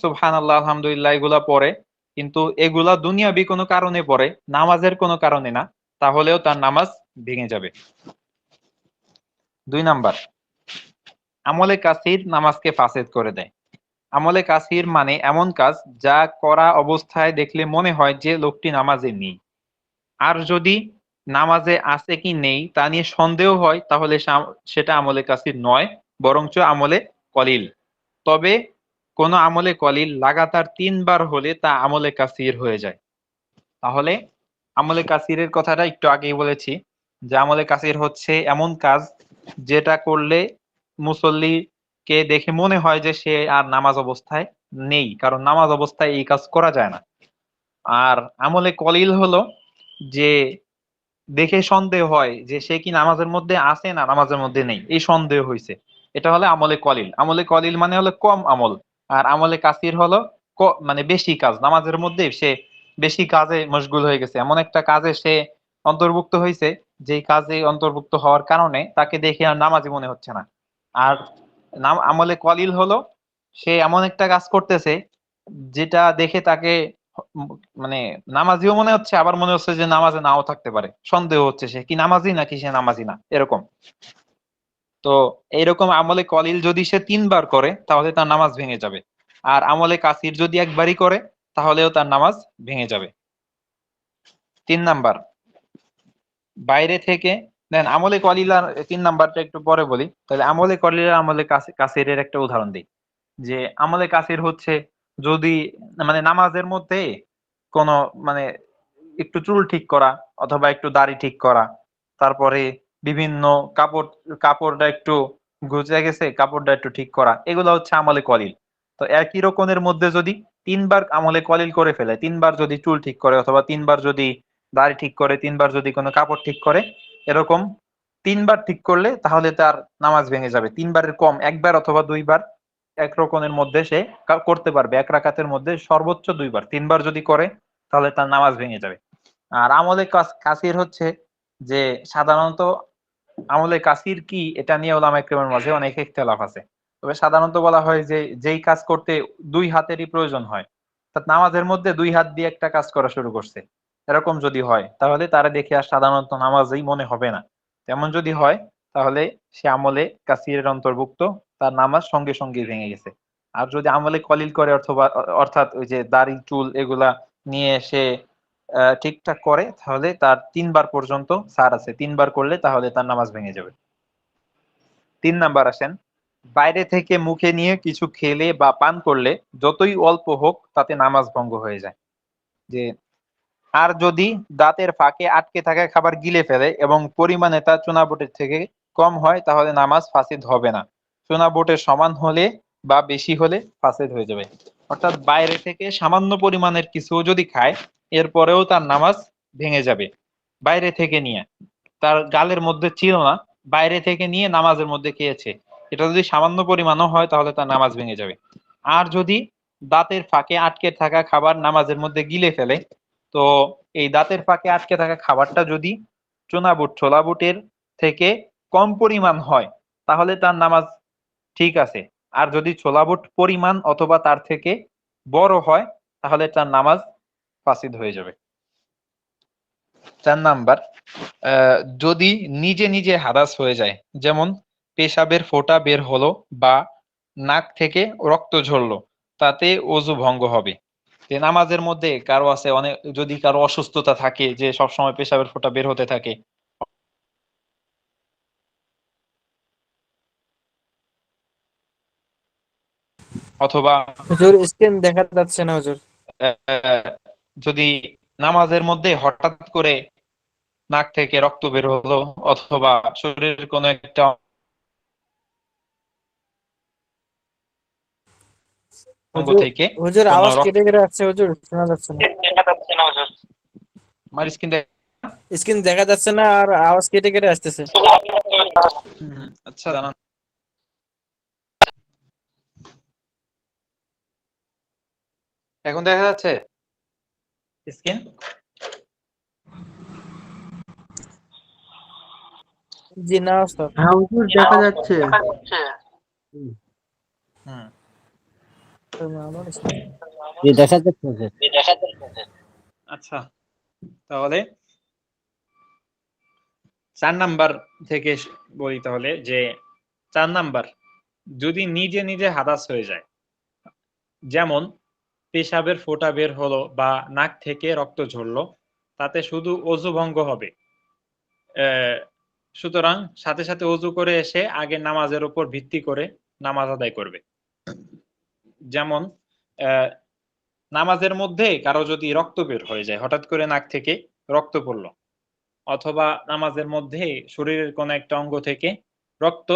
সুবহানাল্লাহ আলহামদুলিল্লাহ এগুলা পড়ে, কিন্তু এগুলা দুনিয়াবি কোনো কারণে পড়ে, নামাজের কোনো কারণে না, তাহলেও তার নামাজ ভেঙে যাবে। 2 নাম্বার, আমলে কাসির নামাজকে ফাসেদ করে দেয়। আমলে কাসির মানে এমন কাজ যা করা অবস্থায় দেখলে মনে হয় যে লোকটি নামাজে নেই। আর যদি নামাজে আছে কি নেই তা নিয়ে সন্দেহ হয়, তাহলে সেটা আমলে কাসির নয়, বরঞ্চ আমলে কলিল। তবে কোন আমলে কলিল লাগাতার 3 বার হলে তা আমলে কাসির হয়ে যায়। তাহলে আমলে কাসিরের কথাটা একটু আগেই বলেছি, যে আমলে কাসির হচ্ছে এমন কাজ যেটা করলে মুসল্লিকে দেখে মনে হয় যে সে আর নামাজ অবস্থায় নেই, কারণ নামাজ অবস্থায় এই কাজ করা যায় না। আর আমলে কলিল হলো যে দেখে সন্দেহ হয় যে সে কি নামাজের মধ্যে আছে না নামাজের মধ্যে নেই, এই সন্দেহ হয়েছে, এটা হলো আমলে কলিল। আমলে কলিল মানে হলো কম আমল। আর আমলে কাসির হলো মানে বেশি কাজ, নামাজের মধ্যে সে বেশি কাজে মশগুল হয়ে গেছে, এমন একটা কাজে সে অন্তর্ভুক্ত হয়েছে যেই কাজে অন্তর্ভুক্ত হওয়ার কারণে তাকে দেখে আর নামাজি মনে হচ্ছে না। আর আমলে কলিল হলো সে এমন একটা কাজ করতেছে যেটা দেখে তাকে উম মানে নামাজিও মনে হচ্ছে, আবার মনে হচ্ছে যে নামাজে নাও থাকতে পারে, সন্দেহ হচ্ছে সে কি নামাজি নাকি সে নামাজি না, এরকম। তো এইরকম আমলে কলিল যদি সে 3 বার করে তাহলে তার নামাজ ভেঙে যাবে। আর আমলে কাসির যদি একবারই করে তাহলেও তার নামাজ ভেঙে যাবে। 3 নাম্বার, বাইরে থেকে দেন আমলে কলিল আর 3 নাম্বারটা একটু পরে বলি। তাহলে আমলে কলিল আর আমলে কাসিরের একটা উদাহরণ দিই। যে আমলে কাসির হচ্ছে যদি মানে নামাজের মধ্যে কোন মানে একটু চুল ঠিক করা, অথবা একটু দাড়ি ঠিক করা, তারপরে বিভিন্ন কাপড় কাপড়টা একটু ঘুচে গেছে কাপড়টা একটু ঠিক করা, এগুলো হচ্ছে আমলে কলিল। তো একই রকমের মধ্যে যদি 3 বার আমলে কলিল করে ফেলে, 3 বার যদি চুল ঠিক করে, অথবা 3 বার যদি দাড়ি ঠিক করে, 3 বার যদি কোনো কাপড় ঠিক করে, এরকম 3 বার ঠিক করলে তাহলে তার নামাজ ভেঙে যাবে। 3 বারের কম, একবার অথবা 2 বার এক রকমের মধ্যে সে করতে পারবে, এক রাকাতের মধ্যে সর্বোচ্চ 2 বার। 3 বার যদি করে তাহলে তার নামাজ ভেঙে যাবে। আর আমলে কাসির হচ্ছে যে সাধারণত আমলে কাসির কি এটা নিয়ে ওলামায়ে কেরামের মাঝে অনেক ইখতিলাফ আছে। তবে সাধারণত বলা হয় যে যেই কাজ করতে 2 হাতেরই প্রয়োজন হয়, অর্থাৎ নামাজের মধ্যে 2 হাত দিয়ে একটা কাজ করা শুরু করছে, এরকম যদি হয় তাহলে তারা দেখে আর সাধারণত নামাজই মনে হবে না। তেমন যদি হয় তাহলে সে আমলে কাসিরের অন্তর্ভুক্ত, তার নামাজ সঙ্গে সঙ্গে ভেঙে গেছে। আর যদি আমলে কলিল করে অথবা অর্থাৎ ওই যে দাড়ি চুল এগুলা নিয়ে সে ঠিকঠাক করে, তাহলে তার 3 বার পর্যন্ত ছাড় আছে, 3 বার করলে তাহলে তার নামাজ ভেঙে যাবে। 3 নাম্বার আসেন, বাইরে থেকে মুখে নিয়ে কিছু খেলে বা পান করলে যতই অল্প হোক তাতে নামাজ ভঙ্গ হয়ে যায়। যে আর যদি দাঁতের ফাঁকে আটকে থাকা খাবার গিলে ফেলে এবং পরিমাণে তা চুনাবোটের থেকে কম হয় তাহলে নামাজ ফাসিদ হবে না, চুনাবোটের সমান হলে বা বেশি হলে ফাসিদ হয়ে যাবে। অর্থাৎ বাইরে থেকে সামান্য পরিমাণের কিছু যদি খায় এরপরেও তার নামাজ ভেঙে যাবে। বাইরে থেকে নিয়ে, তার গালের মধ্যে ছিল না, বাইরে থেকে নিয়ে নামাজের মধ্যে খেয়েছে, এটা যদি সামান্য পরিমাণও হয় তাহলে তার নামাজ ভেঙে যাবে। আর যদি দাঁতের ফাঁকে আটকে থাকা খাবার নামাজের মধ্যে গিলে ফেলে, তো এই দাঁতের ফাঁকে আটকে থাকা খাবারটা যদি চুনা বুট ছোলা বুটের থেকে কম পরিমাণ হয় তাহলে তার নামাজ ঠিক আছে। আর যদি ছোলা বুট পরিমাণ অথবা তার থেকে বড় হয় তাহলে তার নামাজ ফাসিদ হয়ে যাবে। 4 নাম্বার, যদি নিজে নিজে হাদাস হয়ে যায়, যেমন পেশাবের ফোঁটা বের হলো বা নাক থেকে রক্ত ঝরলো, তাতে ওযু ভঙ্গ হবে। যে নামাজের মধ্যে কারো আছে অনেক, যদি কারো অসুস্থতা থাকে যে সবসময় পেশাবের ফোঁটা বের হতে থাকে, অথবা হুজুর স্ক্রিন দেখা যাচ্ছে না হুজুর। আহ, যদি নামাজের মধ্যে হঠাৎ করে নাক থেকে রক্ত বের হলো, অথবা শরীরের কোনো একটা অঙ্গ হুজুর থেকে হুজুর কোনো আওয়াজ রক্ত কেটে কেটে আসছে হুজুর, শোনা যাচ্ছে না। আমার স্কিন। স্ক্রিন দেখা যাচ্ছে না আর আওয়াজ কেটে কেটে আসতেছে। আচ্ছা জানান। এখন দেখা যাচ্ছে স্ক্রিন? জি না স্যার। হ্যাঁ হুজুর দেখা যাচ্ছে। হুম। আমার স্ক্রিন জি দেখা যাচ্ছে হুজুর। আচ্ছা, তাহলে 4 নাম্বার থেকে বলি তাহলে যে 4 নাম্বার যদি নিজে নিজে হাদাস হয়ে যায়, যেমন পেশাবের ফোঁটা বের হলো বা নাক থেকে রক্ত ঝরলো, তাতে শুধু অজু ভঙ্গ হবে। সুতরাং সাথে সাথে অজু করে এসে আগে নামাজের উপর ভিত্তি করে নামাজ আদায় করবে। যেমন নামাজের মধ্যে কারো যদি রক্ত বের হয়ে যায়, হঠাৎ করে নাক থেকে রক্ত পড়লো, অথবা নামাজের মধ্যে শরীরের কোন একটা অঙ্গ থেকে রক্ত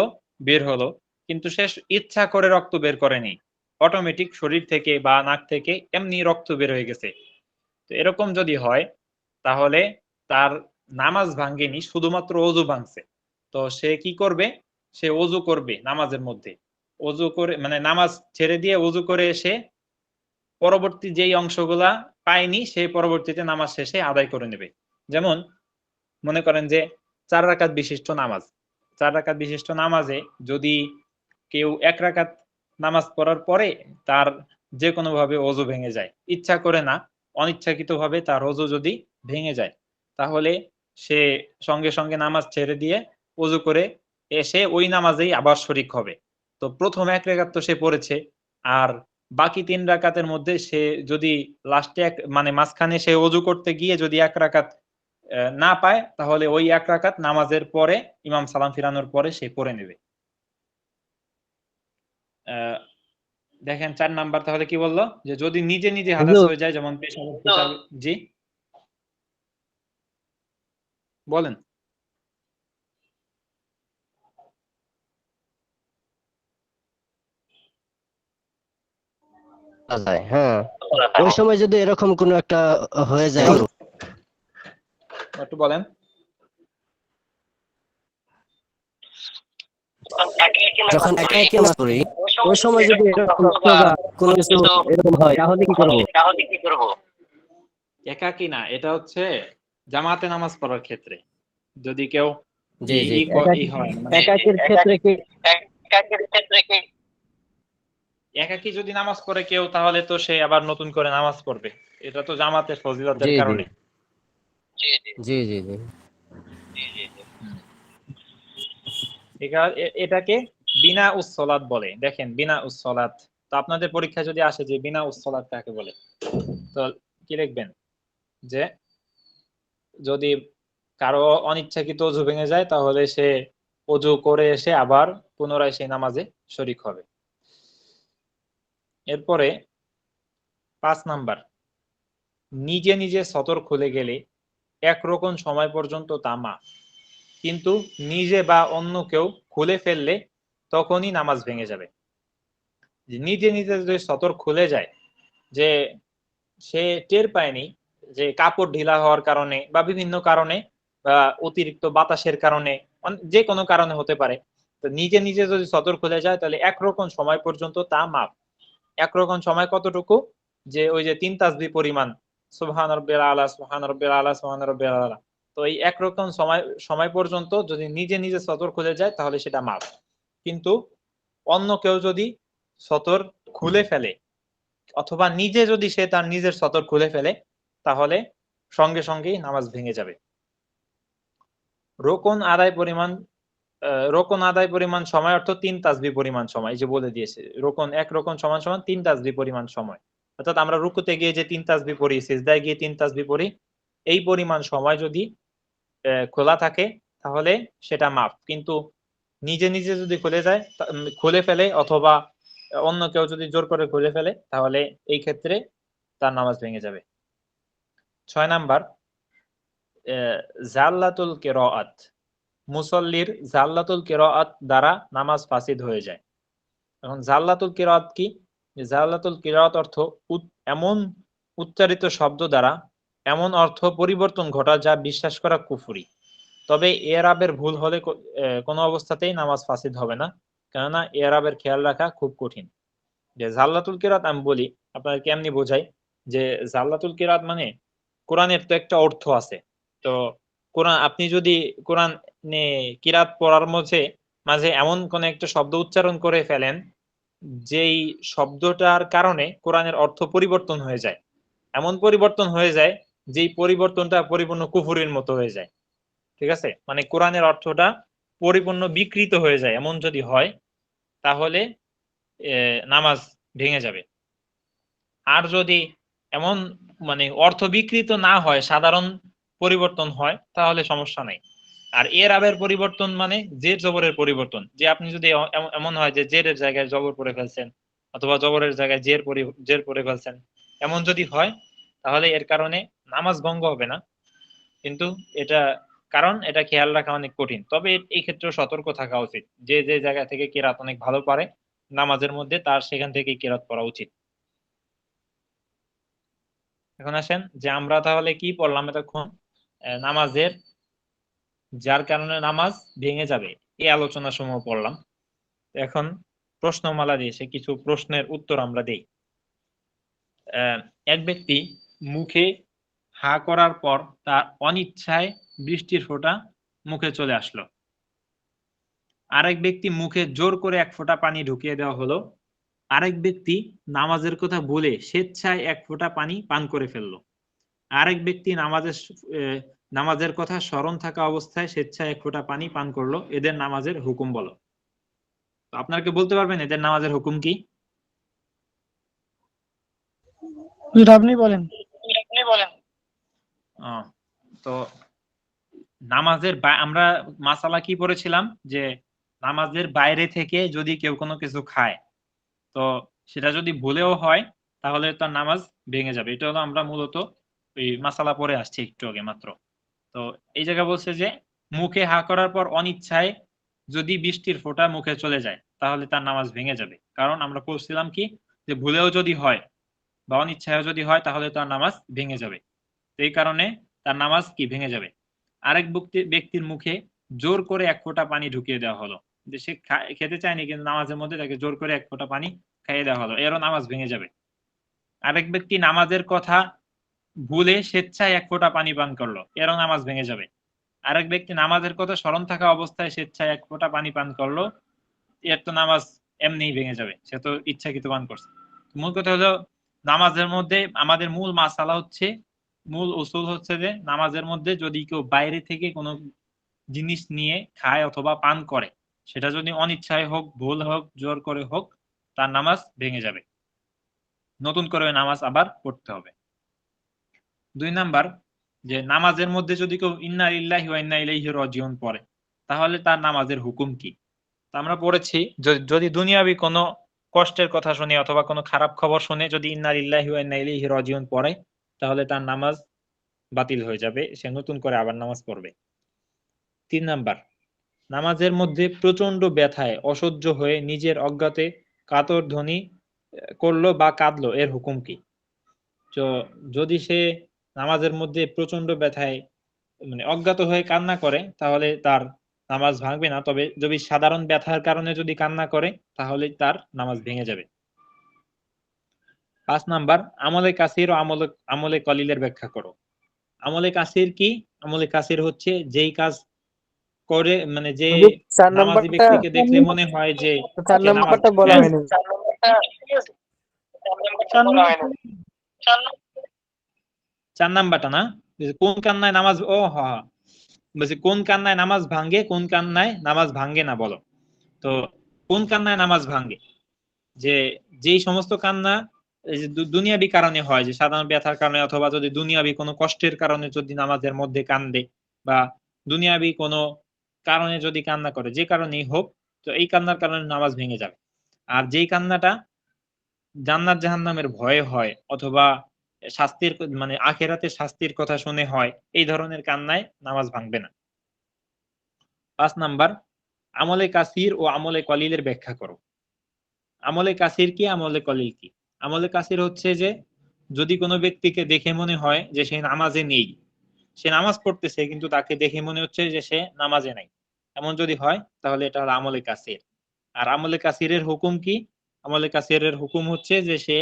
বের হলো, কিন্তু সে ইচ্ছা করে রক্ত বের করেনি, অটোমেটিক শরীর থেকে বা নাক থেকে এমনি রক্ত বের হয়ে গেছে, তো এরকম যদি হয় তাহলে তার নামাজ ভাঙ্গেনি, শুধুমাত্র অজু ভাঙছে। তো সে কি করবে? সে অজু করবে নামাজের মধ্যে, অজু করে মানে নামাজ ছেড়ে দিয়ে অজু করে এসে পরবর্তী যেই অংশগুলা পায়নি সেই পরবর্তীতে নামাজ শেষে আদায় করে নেবে। যেমন মনে করেন যে 4 রাকাত বিশিষ্ট নামাজ, 4 রাকাত বিশিষ্ট নামাজে যদি কেউ 1 রাকাত নামাজ পড়ার পরে তার যে কোনো ভাবে অজু ভেঙে যায়, ইচ্ছা করে না, অনিচ্ছাকৃতভাবে তার অজু যদি ভেঙে যায়, তাহলে সে সঙ্গে সঙ্গে নামাজ ছেড়ে দিয়ে অজু করে এসে ওই নামাজেই আবার শরিক হবে। তো প্রথম 1 রাকাত তো সে পড়েছে, আর বাকি 3 রাকাতের মধ্যে সে যদি লাস্টে মানে মাঝখানে সে অজু করতে গিয়ে যদি 1 রাকাত না পায়, তাহলে ওই 1 রাকাত নামাজের পরে ইমাম সালাম ফিরানোর পরে সে পড়ে নেবে। দেখেন 4 নাম্বার তাহলে কি বললো, যে যদি নিজে নিজে হাদাস হুজুর হয়ে যায়, যেমন জি বলেন। যায়, হ্যাঁ ওই সময় যদি এরকম কোনো একটা হয়ে যায়, একটু বলেন। যখন একা একা নামাজ পড়ি ওই সময় যদি এরকম বা কোনো কিছু এরকম হয় তাহলে কি করব? একাকী না, এটা হচ্ছে জামাতে নামাজ পড়ার ক্ষেত্রে যদি কেউ জি ই জি ই ই হয়, মানে একাকির ক্ষেত্রে কি একাকী যদি নামাজ পড়ে কেউ, তাহলে তো সে আবার নতুন করে নামাজ পড়বে, এটা তো জামাতের ফজিলতের জি জি কারণে। জি জি জি এটাকে বিনা উসসলাত বলে। দেখেন বিনা উসসলাত, তো আপনাদের পরীক্ষায় যদি আসে যে বিনা উসসলাত কাকে বলে, তো কি লিখবেন? যে যদি কারো অনিচ্ছাকৃত অজু ভেঙে যায়, তাহলে সে অজু করে এসে আবার পুনরায় সেই নামাজে শরিক হবে। এরপরে 5 নাম্বার, নিজে নিজে সতর খুলে গেলে একরকম সময় পর্যন্ত তা মাফ, কিন্তু নিজে বা অন্য কেউ খুলে ফেললে তখনই নামাজ ভেঙে যাবে। নিজে নিজে যদি সতর খুলে যায়, যে সে টের পায়নি, যে কাপড় ঢিলা হওয়ার কারণে বা বিভিন্ন কারণে বা অতিরিক্ত বাতাসের কারণে, যে কোনো কারণে হতে পারে, তো নিজে নিজে যদি সতর খুলে যায় তাহলে একরকম সময় পর্যন্ত তা মাপ। একরকম সময় কতটুকু? যে ওই যে 3 তাসবিহ পরিমাণ, সুবহান রাব্বিল আলা সুবহান রাব্বিল আলা সুবহান রাব্বিল আলা, তো এই একরকম সময় সময় পর্যন্ত যদি নিজে নিজে সতর খুলে যায় তাহলে সেটা মাপ। কিন্তু অন্য কেউ যদি সতর খুলে ফেলে, অথবা নিজে যদি সে তার নিজের সতর খুলে ফেলে, তাহলে সঙ্গে সঙ্গেই নামাজ ভেঙে যাবে। রোকন আদায় পরিমাণ, রোকন আদায় পরিমাণ সময় অর্থ 3 তাসবিহ পরিমাণ সময়, এই যে বলে দিয়েছে রোকন, এক রোকন সমান সমান 3 তাসবিহ পরিমাণ সময়। অর্থাৎ আমরা রুকুতে গিয়ে যে 3 তাসবিহ পড়ি, সিজদায় গিয়ে 3 তাসবিহ পড়ি, এই পরিমাণ সময় যদি খোলা থাকে তাহলে সেটা মাফ। কিন্তু নিজে নিজে যদি খুলে যায়, খুলে ফেলে, অথবা অন্য কেউ যদি জোর করে খুলে ফেলে, তাহলে এই ক্ষেত্রে তার নামাজ ভেঙে যাবে। 6 নাম্বার, জাল্লাতুল কিরাআত, মুসল্লির জাল্লাতুল কিরাআত দ্বারা নামাজ ফাসিদ হয়ে যায়। এখন জাল্লাতুল কিরাআত কি? জাল্লাতুল কিরাআত অর্থ এমন উচ্চারিত শব্দ দ্বারা এমন অর্থ পরিবর্তন ঘটা যা বিশ্বাস করা কুফরি। তবে এরাবের ভুল হলে কোনো অবস্থাতেই নামাজ ফাসিদ হবে না, কেননা এরাবের খেয়াল রাখা খুব কঠিন। যে জাল্লাতুল কিরাআত আমি বলি আপনাদের কেমনি বোঝাই, যে জাল্লাতুল কিরাত মানে কোরআনের তো একটা অর্থ আছে। তো কোরআন আপনি যদি কোরআনে কিরাত পড়ার মাঝে মাঝে এমন কোন একটা শব্দ উচ্চারণ করে ফেলেন যেই শব্দটার কারণে কোরআনের অর্থ পরিবর্তন হয়ে যায়, এমন পরিবর্তন হয়ে যায় যেই পরিবর্তনটা পরিপূর্ণ কুফুরির মতো হয়ে যায়। ঠিক আছে, মানে কোরআনের অর্থটা পরিপূর্ণ বিকৃত হয়ে যায়, এমন যদি হয় তাহলে নামাজ ভেঙে যাবে। আর যদি এমন মানে অর্থ বিকৃত না হয়, সাধারণ পরিবর্তন হয়, তাহলে সমস্যা নাই। আর এর আবের পরিবর্তন মানে জের জবরের পরিবর্তন, যে আপনি যদি এমন হয় যে জেরের জায়গায় জবর পড়ে ফেলছেন অথবা জবরের জায়গায় জের পড়ে ফেলছেন, এমন যদি হয় তাহলে এর কারণে নামাজ ভঙ্গ হবে না। কিন্তু এটা কারণ এটা খেয়াল রাখা অনেক কঠিন, তবে এই ক্ষেত্রে সতর্ক থাকা উচিত। যে যে জায়গা থেকে কেরাত অনেক ভালো পারে নামাজের মধ্যে, তার সেখান থেকে কেরাত পড়া উচিত। এখন আসেন যে আমরা তাহলে কি পড়লাম এতক্ষণ, নামাজের যার কারণে নামাজ ভেঙে যাবে এই আলোচনা সমূহ পড়লাম। এখন প্রশ্নমালা দিয়ে সে কিছু প্রশ্নের উত্তর আমরা দেই। এক ব্যক্তি মুখে হা করার পর তার অনিচ্ছায় বৃষ্টির ফোঁটা মুখে চলে আসলো। আরেক ব্যক্তি মুখে জোর করে এক ফোঁটা পানি ঢুকিয়ে দেওয়া হলো। আরেক ব্যক্তি নামাজের কথা বলে স্বেচ্ছায় এক ফোঁটা পানি পান করে ফেললো। আরেক ব্যক্তি নামাজের কথা স্মরণ থাকা অবস্থায় স্বেচ্ছায় এক ফোঁটা পানি পান করলো। এদের নামাজের হুকুম বলো। তো আপনারা কি বলতে পারবেন এদের নামাজের হুকুম কি? আপনি বলেন। তো নামাজের আমরা মাসালা কি পড়েছিলাম যে নামাজের বাইরে থেকে যদি কেউ কোনো কিছু খায়, তো সেটা যদি ভুলেও হয় তাহলে তার নামাজ ভেঙে যাবে। এটা হলো আমরা মূলত ওই মাসালা পড়ে আসছি একটু আগে মাত্র। তো এই জায়গায় বলছে যে মুখে হা করার পর অনিচ্ছায় যদি বৃষ্টির ফোঁটা মুখে চলে যায় তাহলে তার নামাজ ভেঙে যাবে। কারণ আমরা বলছিলাম কি যে ভুলেও যদি হয় বা অনিচ্ছায় যদি হয় তাহলে তার নামাজ ভেঙে যাবে। এই কারণে তার নামাজ কি ভেঙে যাবে। আরেক ব্যক্তির মুখে জোর করে এক ফোঁটা পানি ঢুকিয়ে দেওয়া হলো, যে সে খেতে চায়নি কিন্তু নামাজের মধ্যে তাকে জোর করে এক ফোঁটা পানি খাইয়ে দেওয়া হলো, এরও নামাজ ভেঙে যাবে। আরেক ব্যক্তি নামাজের কথা ভুলে স্বেচ্ছায় এক ফোঁটা পানি পান করলো, এরও নামাজ ভেঙে যাবে। আরেক ব্যক্তি নামাজের কথা স্মরণ থাকা অবস্থায় স্বেচ্ছায় এক ফোঁটা পানি পান করলো, এর তো নামাজ এমনিই ভেঙে যাবে, সে তো ইচ্ছাকৃত পান করছে। মূল কথা হলো নামাজের মধ্যে আমাদের মূল মাসালা হচ্ছে, মূল উসুল হচ্ছে যে নামাজের মধ্যে যদি কেউ বাইরে থেকে কোনো জিনিস নিয়ে খায় অথবা পান করে, সেটা যদি অনিচ্ছায় হোক, ভুল হোক, জোর করে হোক, তার নামাজ ভেঙে যাবে, নতুন করে নামাজ আবার পড়তে হবে। 2 নাম্বার, যে নামাজের মধ্যে যদি কেউ ইন্না লিল্লাহি ওয়া ইন্না ইলাইহি রাজিউন পড়ে তাহলে তার নামাজের হুকুম কি? আমরা পড়েছি যদি দুনিয়াবি কোনো কষ্টের কথা শুনে অথবা কোনো খারাপ খবর শুনে যদি ইন্না লিল্লাহি ওয়া ইন্না ইলাইহি রাজিউন পড়ে তাহলে তার নামাজ বাতিল হয়ে যাবে, সে নতুন করে আবার নামাজ পড়বে। 3 নাম্বার, নামাজের মধ্যে প্রচন্ড ব্যথায় অসহ্য হয়ে নিজের অজ্ঞাতে কাতর ধ্বনি করলো বা কাঁদলো, এর হুকুম কি? তো যদি সে নামাজের মধ্যে প্রচন্ড ব্যথায় মানে অজ্ঞাত হয়ে কান্না করে তাহলে তার নামাজ ভাঙবে না, তবে যদি সাধারণ ব্যথার কারণে যদি কান্না করে তাহলে তার নামাজ ভেঙে যাবে। 5 নাম্বার, আমলে কাসির ও আমলে কলিলের ব্যাখ্যা করো। আমলে কাসির কি? আমলে কাসির হচ্ছে যেই কাজ করে মানে যে 4 নামাজি নাম্বারটা, ব্যক্তিকে দেখলে মনে হয় যে 4 সে নামাজ, নাম্বারটা বলা হ্যাঁ হয়নি। 4 নাম্বারটা না, কোন কান্নায় নামাজ, ও হ্যাঁ বলছি কোন কান্নায় নামাজ ভাঙ্গে কোন কান্নায় নামাজ ভাঙ্গে না বলো। তো কোন কান্নায় নামাজ ভাঙ্গে, যে যেই সমস্ত কান্না এই যে দুনিয়াবি কারণে হয়, যে সাধারণ ব্যথার কারণে অথবা যদি দুনিয়াবি কোনো কষ্টের কারণে যদি নামাজের মধ্যে কান্দে বা দুনিয়াবি কোনো কারণে যদি কান্না করে, যে কারণেই হোক, তো এই কান্নার কারণে নামাজ ভেঙে যাবে। আর যেই কান্নাটা জান্নাত জাহান্নামের ভয়ে হয় অথবা শাস্তির মানে আখেরাতে শাস্তির কথা শুনে হয়, এই ধরনের কান্নায় নামাজ ভাঙবে না। 5 নাম্বার, আমলে কাসির ও আমলে কলিলের ব্যাখ্যা করো। আমলে কাসির কি, আমলে কলিল কি? আমলে কাসির হচ্ছে যে যদি কোনো ব্যক্তিকে দেখে মনে হয় যে সে নামাজে নেই, সে নামাজ পড়তেছে কিন্তু তাকে দেখে মনে হচ্ছে যে সে নামাজে নাই, এমন যদি হয় তাহলে এটা হলো আমলে কাসির। আর আমলে কাসিরের হুকুম কি? আমলে কাসিরের হুকুম হচ্ছে যে সে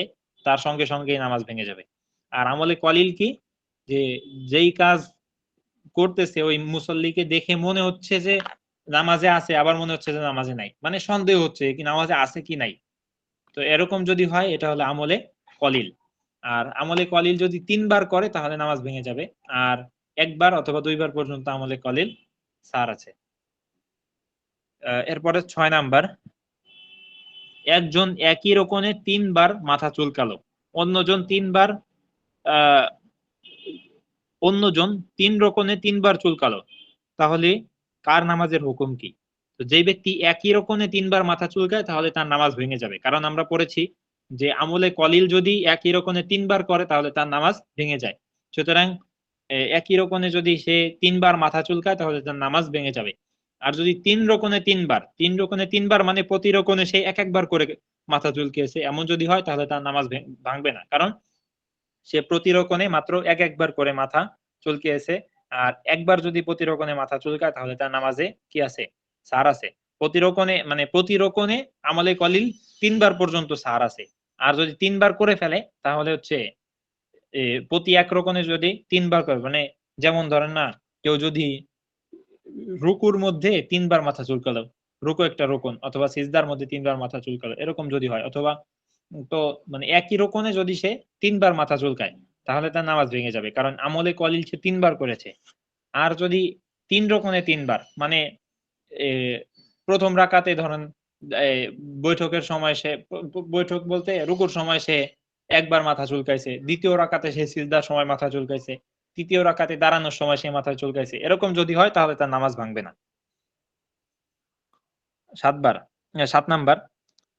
তার সঙ্গে সঙ্গেই নামাজ ভেঙে যাবে। আর আমলে কলিল কি, যে যেই কাজ করতেছে ওই মুসল্লিকে দেখে মনে হচ্ছে যে নামাজে আছে, আবার মনে হচ্ছে যে নামাজে নাই, মানে সন্দেহ হচ্ছে কি নামাজে আছে কি নাই। তো এরকম যদি হয় এটা হলো আমলে কলিল। আর আমলে কলিল যদি 3 বার করে তাহলে নামাজ ভেঙে যাবে, আর 1 বার অথবা 2 বার পর্যন্ত আমলে কলিল সার আছে। এরপরে 6 নাম্বার, একজন একই রকমে 3 বার মাথা চুলকালো, অন্যজন 3 বার আহ অন্যজন 3 রকমে 3 বার চুলকালো, তাহলে কার নামাজের হুকুম কি? তো যে ব্যক্তি একই রকমে 3 বার মাথা চুলকায় তাহলে তার নামাজ ভেঙে যাবে, কারণ আমরা পড়েছি যে আমলে কলিল যদি একই রকমে 3 বার করে তাহলে তার নামাজ ভেঙে যায়। সুতরাং একই রকমে যদি সে 3 বার মাথা চুলকায় তাহলে তার নামাজ ভেঙে যাবে। আর যদি 3 রকমে 3 বার, 3 রকমে 3 বার মানে প্রতি রকমে সে 1 1 বার করে মাথা চুলকিয়েছে, এমন যদি হয় তাহলে তার নামাজ ভাঙবে না, কারণ সে প্রতি রকমে মাত্র 1 1 বার করে মাথা চুলকিয়েছে। আর 1 বার যদি প্রতি রকমে মাথা চুলকায় তাহলে তার নামাজে কি আছে? সার আছে। প্রতি রকমে মানে প্রতি রকমে আমলে কলিল 3 বার পর্যন্ত সার আছে। আর যদি 3 বার করে ফেলে তাহলে হচ্ছে প্রতি 1 রকমে যদি 3 বার করে, মানে যেমন ধরেন না, কেউ যদি রুকুর মধ্যে 3 বার মাথা চুলকালো, রুকু একটা রোকন, অথবা সিজদার মধ্যে 3 বার মাথা চুলকালো, এরকম যদি হয়, অথবা তো মানে একই রকমে যদি সে 3 বার মাথা চুলকায় তাহলে তার নামাজ ভেঙে যাবে, কারণ আমলে কলিল সে 3 বার করেছে। আর যদি 3 রকমে 3 বার মানে এ, প্রথম রাকাতে ধরেন এ, বৈঠকের সময় সে বৈঠক বলতে রুকুর সময় সে 1 বার মাথা চুলকাইছে, দ্বিতীয় রাকাতে সে সিজদার সময় মাথা চুলকাইছে, তৃতীয় রাকাতে দাঁড়ানোর সময় সে মাথা চুলকাইছে, এরকম যদি হয় তাহলে তার নামাজ ভাঙবে না। 7 নাম্বার,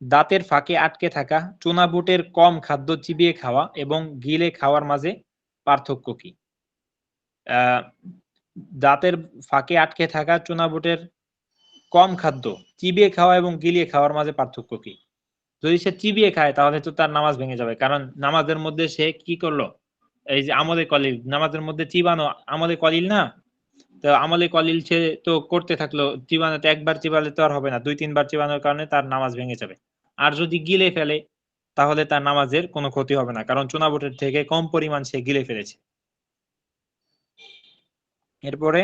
দাঁতের ফাঁকে আটকে থাকা চুনা বুটের কম খাদ্য চিবিয়ে খাওয়া এবং গিলে খাওয়ার মাঝে পার্থক্য কি? দাঁতের ফাঁকে আটকে থাকা চুনা বুটের কম খাদ্য চিবিয়ে খাওয়া এবং গিলিয়ে খাওয়ার মাঝে পার্থক্য কি? যদি সে চিবিয়ে খায় তাহলে তো তার নামাজ ভেঙে যাবে, কারণ নামাজের মধ্যে সে কি করলো, এই যে আমলে কলিল, নামাজের মধ্যে চিবানো আমলে কলিল না, তো আমলে কলিল সে তো করতে থাকলো, চিবানোতে 1 বার চিবালে তো আর হবে না, 2 3 বার চিবানোর কারণে তার নামাজ ভেঙে যাবে। আর যদি গিলে ফেলে তাহলে তার নামাজের কোনো ক্ষতি হবে না, কারণ চুনা বুটের থেকে কম পরিমাণ সে গিলে ফেলেছে। এরপরে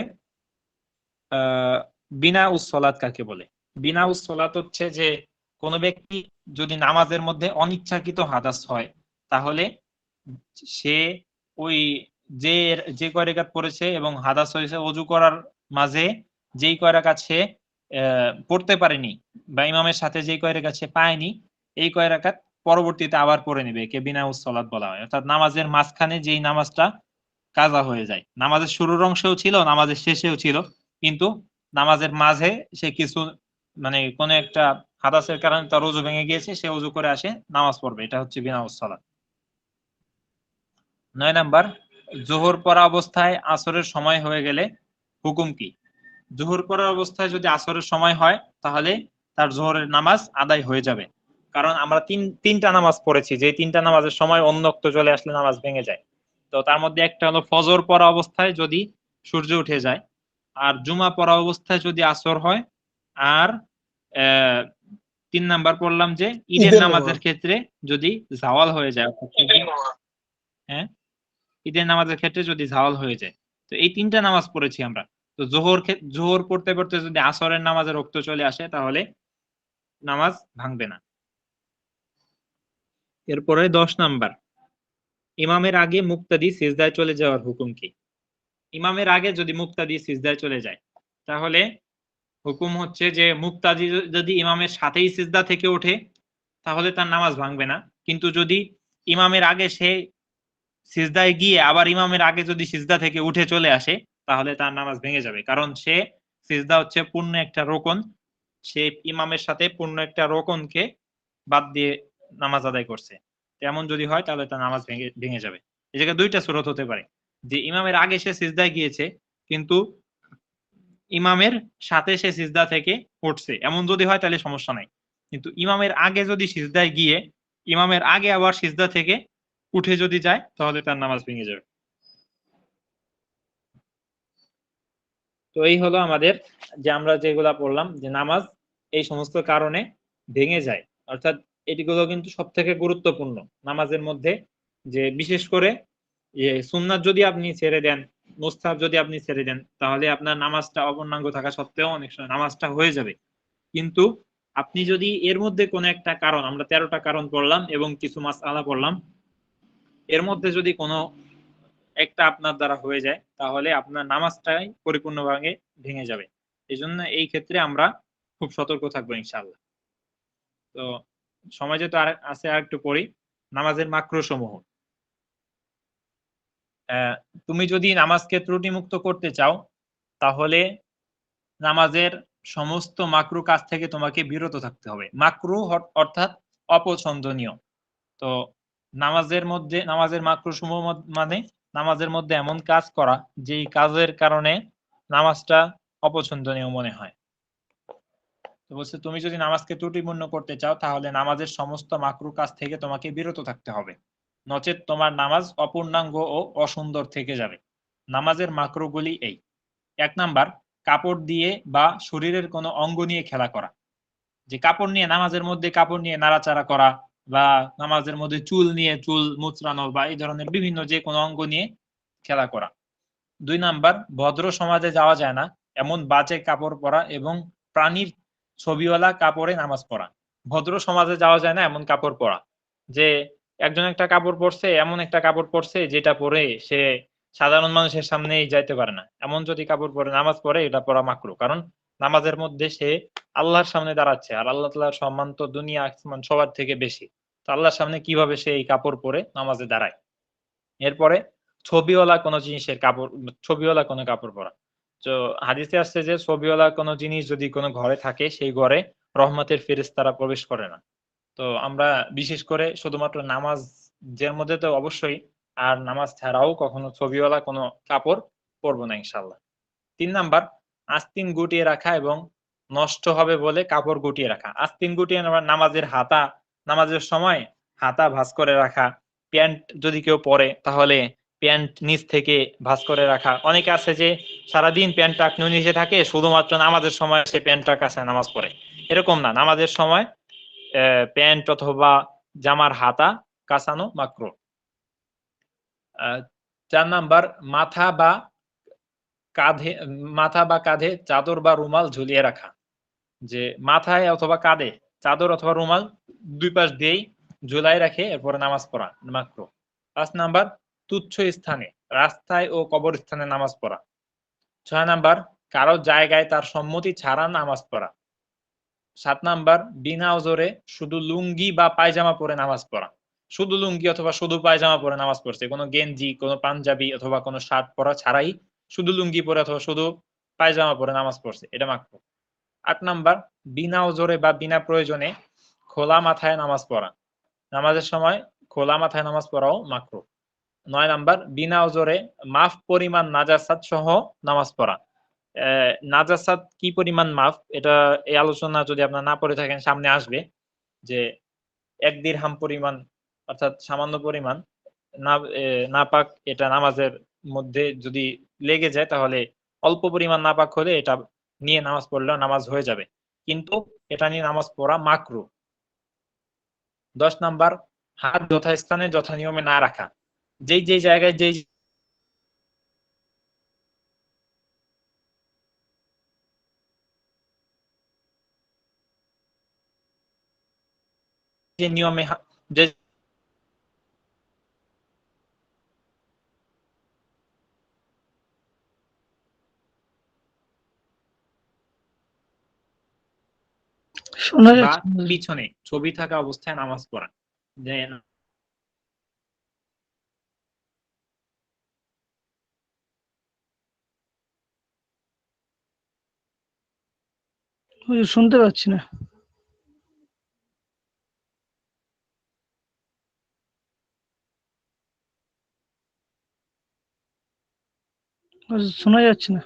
বিনা উসলাত কাকে বলে? বিনা উসলাত হচ্ছে যে কোনো ব্যক্তি যদি নামাজের মধ্যে অনিচ্ছাকৃত হাদাস হয় তাহলে সে ওই যে যে কয় রাকাত পড়েছে এবং হাদাস হয়েছে ওযু করার মাঝে যেই কয় রাকাত সে পড়তে পারেনি বা ইমামের সাথে যেই কয় রাকাত সে পায়নি, এই কয় রাকাত পরবর্তীতে আবার পড়ে নেবে, একে বিনা উসলাত বলা হয়। অর্থাৎ নামাজের মাঝখানে যেই নামাজটা কাজা হয়ে যায়, নামাজের শুরুর অংশেও ছিল, নামাজের শেষেও ছিল, কিন্তু নামাজের মাঝে সে কিছু মানে কোন একটা হাদাসের কারণে তার ওযু ভেঙে গিয়েছে, সে ওযু করে আসে নামাজ পড়বে, এটা হচ্ছে বিনা উসলাত। 9 নাম্বার, জোহর পড়া অবস্থায় আসরের সময় হয়ে গেলে হুকুম কি? জোহর পড়া অবস্থায় যদি আসরের সময় হয় তাহলে তার জোহরের নামাজ আদায় হয়ে যাবে, কারণ আমরা তিনটা নামাজ পড়েছি, যে 3টা নামাজের সময় অন্যক্ত চলে আসলে নামাজ ভেঙে যায়। তো তার মধ্যে একটা হলো ফজর পড়া অবস্থায় যদি সূর্য উঠে যায়, আর জুমা পড়া অবস্থায় যদি আসর হয়, আর 3 নাম্বার পড়লাম যে ঈদের নামাজের ক্ষেত্রে যদি জাওয়াল হয়ে যায়, হ্যাঁ, ঈদের নামাজের ক্ষেত্রে যদি জাওয়াল হয়ে যায়। তো এই 3টা নামাজ পড়েছি আমরা। তো জোহর পড়তে পড়তে যদি আসরের নামাজের ওক্ত চলে আসে তাহলে নামাজ ভাঙবে না। এরপরে 10 নাম্বার, ইমামের আগে মুক্তাদি সিজদায় চলে যাওয়ার হুকুম কি? ইমামের আগে যদি মুক্তাদি সিজদায় চলে যায় তাহলে হুকুম হচ্ছে যে মুক্তাদি যদি ইমামের সাথেই সিজদা থেকে ওঠে তাহলে তার নামাজ ভাঙবে না, কিন্তু যদি ইমামের আগে সে সিজদায় গিয়ে আবার ইমামের আগে যদি সিজদা থেকে উঠে চলে আসে তাহলে তার নামাজ ভেঙে যাবে, কারণ সে সিজদা হচ্ছে পূর্ণ একটা রোকন, সে ইমামের সাথে পূর্ণ একটা রোকনকে বাদ দিয়ে নামাজ আদায় করছে। তেমন যদি হয় তাহলে তার নামাজ ভেঙে যাবে। এই জায়গায় 2টা সূরত হতে পারে, যে ইমামের আগে সে সিজদায় গিয়েছে কিন্তু ইমামের সাথে সে সিজদা থেকে উঠছে, এমন যদি হয় তাহলে সমস্যা নাই। কিন্তু ইমামের আগে যদি সিজদায় গিয়ে ইমামের আগে আবার সিজদা থেকে উঠে যদি যায় তাহলে তার নামাজ ভেঙে যাবে। তো এই হলো আমাদের যে আমরা যেগুলা পড়লাম যে নামাজ এই সমস্ত কারণে ভেঙে যায়, অর্থাৎ এটিগুলো কিন্তু সব থেকে গুরুত্বপূর্ণ নামাজের মধ্যে, যে বিশেষ করে সুন্নাত যদি আপনি ছেড়ে দেন, মুস্তাহাব যদি আপনি ছেড়ে দেন, তাহলে আপনার নামাজটা অপূর্ণাঙ্গ থাকা সত্ত্বেও অনেক সময় নামাজটা হয়ে যাবে। কিন্তু আপনি যদি এর মধ্যে কোনো একটা কারণ, আমরা 13টা কারণ পড়লাম এবং কিছু মাসআলা পড়লাম, এর মধ্যে যদি কোনো একটা আপনার দ্বারা হয়ে যায়, তাহলে আপনার নামাজটাই পরিপূর্ণভাবে ভেঙে যাবে। এই জন্য এই ক্ষেত্রে আমরা খুব সতর্ক থাকবো ইনশাআল্লাহ। তো সময় যেহেতু আছে, আর একটু পড়ি। নামাজের মাকরু সমূহ। তুমি যদি নামাজকে ত্রুটিমুক্ত করতে চাও, তাহলে নামাজের সমস্ত মাকরু কাজ থেকে তোমাকে বিরত থাকতে হবে। মাকরু অর্থাৎ অপছন্দনীয়। তো নামাজের মাকরু সমূহ মানে নামাজের মধ্যে এমন কাজ করা যেই কাজের কারণে নামাজটা অপছন্দনীয় মনে হয়। তো বলছে তুমি যদি নামাজকে ত্রুটিপূর্ণ করতে চাও, তাহলে নামাজের সমস্ত মাকরু কাজ থেকে তোমাকে বিরত থাকতে হবে, নচেৎ তোমার নামাজ অপূর্ণাঙ্গ ও অসুন্দর থেকে যাবে। নামাজের মাকরুগুলি এই: 1 নাম্বার, কাপড় দিয়ে বা শরীরের কোনো অঙ্গ নিয়ে খেলা করা। যে কাপড় নিয়ে, নামাজের মধ্যে কাপড় নিয়ে নাড়াচাড়া করা, বা নামাজের মধ্যে চুল নিয়ে চুল মুচড়ানো, বা এই ধরনের বিভিন্ন যে কোনো অঙ্গ নিয়ে খেলা করা। 2 নাম্বার, ভদ্র সমাজে যাওয়া যায় না এমন বাজে কাপড় পরা এবং প্রাণীর ছবিওয়ালা কাপড়ে নামাজ পড়া। ভদ্র সমাজে যাওয়া যায় না এমন কাপড় পরা, যে একজন একটা কাপড় পরছে, এমন একটা কাপড় পরছে যেটা পরে সে সাধারণ মানুষের সামনেই যাইতে পারে না, এমন যদি কাপড় পরে নামাজ পড়ে, এটা পড়া মাকরু। কারণ নামাজের মধ্যে সে আল্লাহর সামনে দাঁড়াচ্ছে, আর আল্লাহ তাআলার সম্মান তো দুনিয়া আসমান সবার থেকে বেশি। তো আল্লাহর সামনে কিভাবে সে এই কাপড় পরে নামাজে দাঁড়ায়? এরপরে ছবিওয়ালা কোনো জিনিসের কাপড়, ছবিওয়ালা কোনো কাপড় পরা। তো হাদিসে আসছে যে ছবিওয়ালা কোনো জিনিস যদি কোনো ঘরে থাকে, সেই ঘরে রহমতের ফেরেশতারা প্রবেশ করে না। তো আমরা বিশেষ করে শুধুমাত্র নামাজের মধ্যে তো অবশ্যই, আর নামাজ ছাড়াও কখনো ছবিওয়ালা কোনো কাপড় পরবো না ইনশাআল্লাহ। 3 নাম্বার, আস্তিন গুটিয়ে রাখা এবং নষ্ট হবে বলে কাপড় গুটিয়ে রাখা। আস্তিন গুটিয়ে নামাজের সময় হাতা ভাঁজ করে রাখা। প্যান্ট যদি কেউ পরে, তাহলে প্যান্ট নিচ থেকে ভাঁজ করে রাখা। অনেকে আছে যে সারাদিন প্যান্ট টাকনু নিচে থাকে, শুধুমাত্র নামাজের সময় সে প্যান্টটা কাছে নামাজ পড়ে। এরকম না, নামাজের সময় প্যান্ট অথবা জামার হাতা কাঁচানো মাকরু। 4 নাম্বার, মাথা বা কাঁধে চাদর বা রুমাল ঝুলিয়ে রাখা। যে মাথায় অথবা কাঁধে চাদর অথবা রুমাল দুই পাশ দিয়েই ঝুলাই রাখে, এরপরে নামাজ পড়া মাকরু। 5 নাম্বার, তুচ্ছ স্থানে, রাস্তায় ও কবরস্থানে নামাজ পড়া। 6 নাম্বার, কারো জায়গায় তার সম্মতি ছাড়া নামাজ পড়া। 7 নাম্বার, বিনা ওজরে শুধু লুঙ্গি বা পায়জামা পরে নামাজ পড়া। শুধু লুঙ্গি অথবা শুধু পায়জামা পরে নামাজ পড়ছে, কোনো গেঞ্জি, কোনো পাঞ্জাবি অথবা কোনো শার্ট পরা ছাড়াই শুধু লুঙ্গি পরে অথবা শুধু পায়জামা পরে নামাজ পড়ছে, এটা মাকরু। 8 নাম্বার, বিনা ওজরে বা বিনা প্রয়োজনে খোলা মাথায় নামাজ পড়া। নামাজের সময় খোলা মাথায় নামাজ পড়াও মাকরু। 9 নাম্বার, বিনা ওজরে মাফ পরিমাণ নাজাসাত সহ নামাজ পড়া। নাজাসাত কি পরিমাণ মাফ, এটা এই আলোচনা যদি আপনারা না পড়ে থাকেন সামনে আসবে, যে 1 দিরহাম পরিমাণ, অর্থাৎ সামান্য পরিমাণ না নাপাক, এটা নামাজের মধ্যে যদি লেগে যায়, তাহলে অল্প পরিমাণ নাপাক হলে এটা নিয়ে নামাজ পড়লেও নামাজ হয়ে যাবে, কিন্তু এটা নিয়ে নামাজ পড়া মাকরু। 10 নাম্বার, হাত যথাস্থানে যথা নিয়মে না রাখা। যেই জায়গায় যেই যে নিয়মে যে শোনা বা যাচ্ছে না। পিছনে ছবি থাকা অবস্থায় নামাজ পড়া। যে হুজুর, শুনতে পাচ্ছি না। হুজুর, শোনা যাচ্ছে না।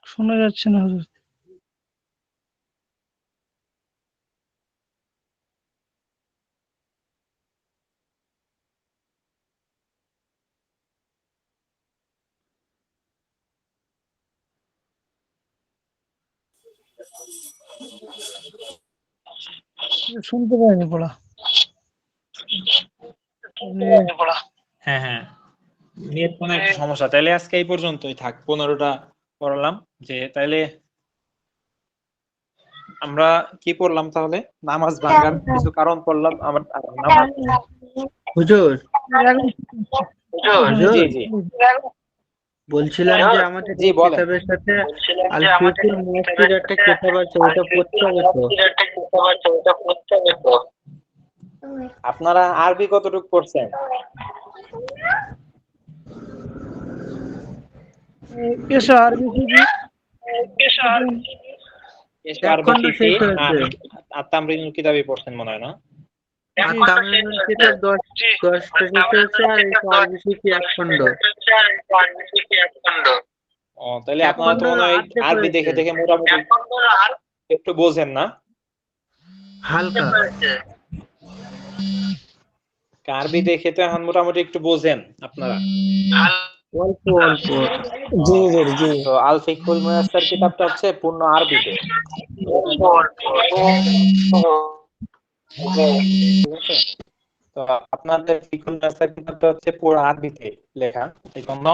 শোনা যাচ্ছে না হুজুর। শুনতে পাইনি পড়া। হ্যাঁ হ্যাঁ, নেট কোনো একটা সমস্যা। তাইলে আজকে এই পর্যন্তই থাক, 15টা পড়লাম। যে তাইলে আমরা কি পড়লাম তাহলে? নামাজ ভাঙার কিছু কারণ পড়লাম। আমার নামাজ, হুজুর জি হুজুর জি বলছিলাম যে আমাদের জি এই বলেন। কিতাবের সাথে আল ফিকুল মুয়াসসির একটা কিতাব আছে, ওটা পড়তে হবে তো। আপনারা আরবি কতটুকু পড়ছেন? এসো আরবি শিখি। এসব এক আরবি খণ্ড শিখি শেষ হয়েছে। আর তামরিনুল কিতাবই পড়ছেন মনে হয় না? আর তামিমের কিতাব 10টা শেষ হয়েছে, আর এই আরবি শিখি এক খণ্ড। ও, তাহলে এক আপনারা তো খণ্ডের মনে হয় অর্ধেক আরবি হয়েছে, দেখে দেখে মোটামুটি একটু বোঝেন না? হালকা। আরবি দেখে তো এখন মোটামুটি একটু বোঝেন আপনারা। অল্প অল্প। জি হুজুর জি। তো আল ফিকহুল মুয়াসসার কিতাবটা হচ্ছে পূর্ণ আরবিতে, ঠিক আছে? তো আপনাদের ফিকহুল মুয়াসসার কিতাবটা হচ্ছে পুরো আরবিতে লেখা। এই জন্য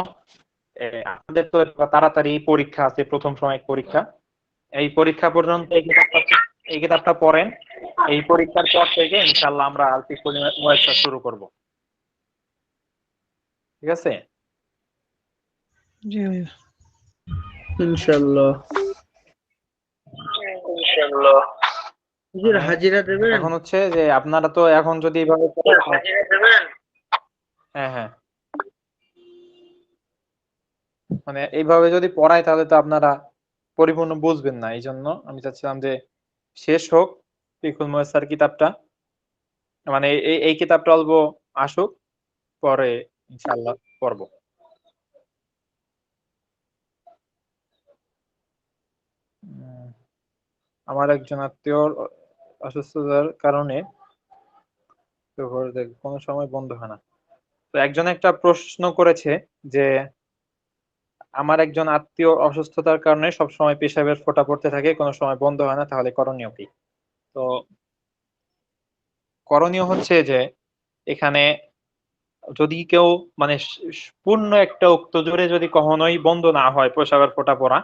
আমাদের তো তাড়াতাড়ি পরীক্ষা আছে, প্রথম সময় পরীক্ষা। এই পরীক্ষা পর্যন্ত এই কিতাবটা পড়েন। এই পরীক্ষার পর থেকে ইনশাআল্লাহ আমরা আল ফিকহুল মুয়াসসার শুরু করব, ঠিক আছে? জি হুজুর। ইনশাআল্লাহ। হুজুর হাজিরা দেবেন? এখন হচ্ছে যে আপনারা তো এখন যদি এইভাবে হ্যাঁ হ্যাঁ, মানে এইভাবে যদি পড়ায় তাহলে তো আপনারা পরিপূর্ণ বুঝবেন না। এই জন্য আমি চাচ্ছিলাম যে শেষ হোক ফিকহুল মুয়াসসার কিতাবটা, মানে এই কিতাবটা অল্প আসুক, পরে ইনশাআল্লাহ পড়ব। আমার একজন আত্মীয়র অসুস্থতার কারণে কোনো সময় বন্ধ হয় না। তো একজন একটা প্রশ্ন করেছে যে আমার একজন আত্মীয় অসুস্থতার কারণে সবসময় পেশাবের ফোঁটা পড়তে থাকে, কোনো সময় বন্ধ হয় না, তাহলে করণীয় কি? তো করণীয় হচ্ছে যে এখানে যদি কেউ মানে পূর্ণ একটা উক্ত জোরে যদি কখনোই বন্ধ না হয় পেশাবের ফোঁটা পড়া,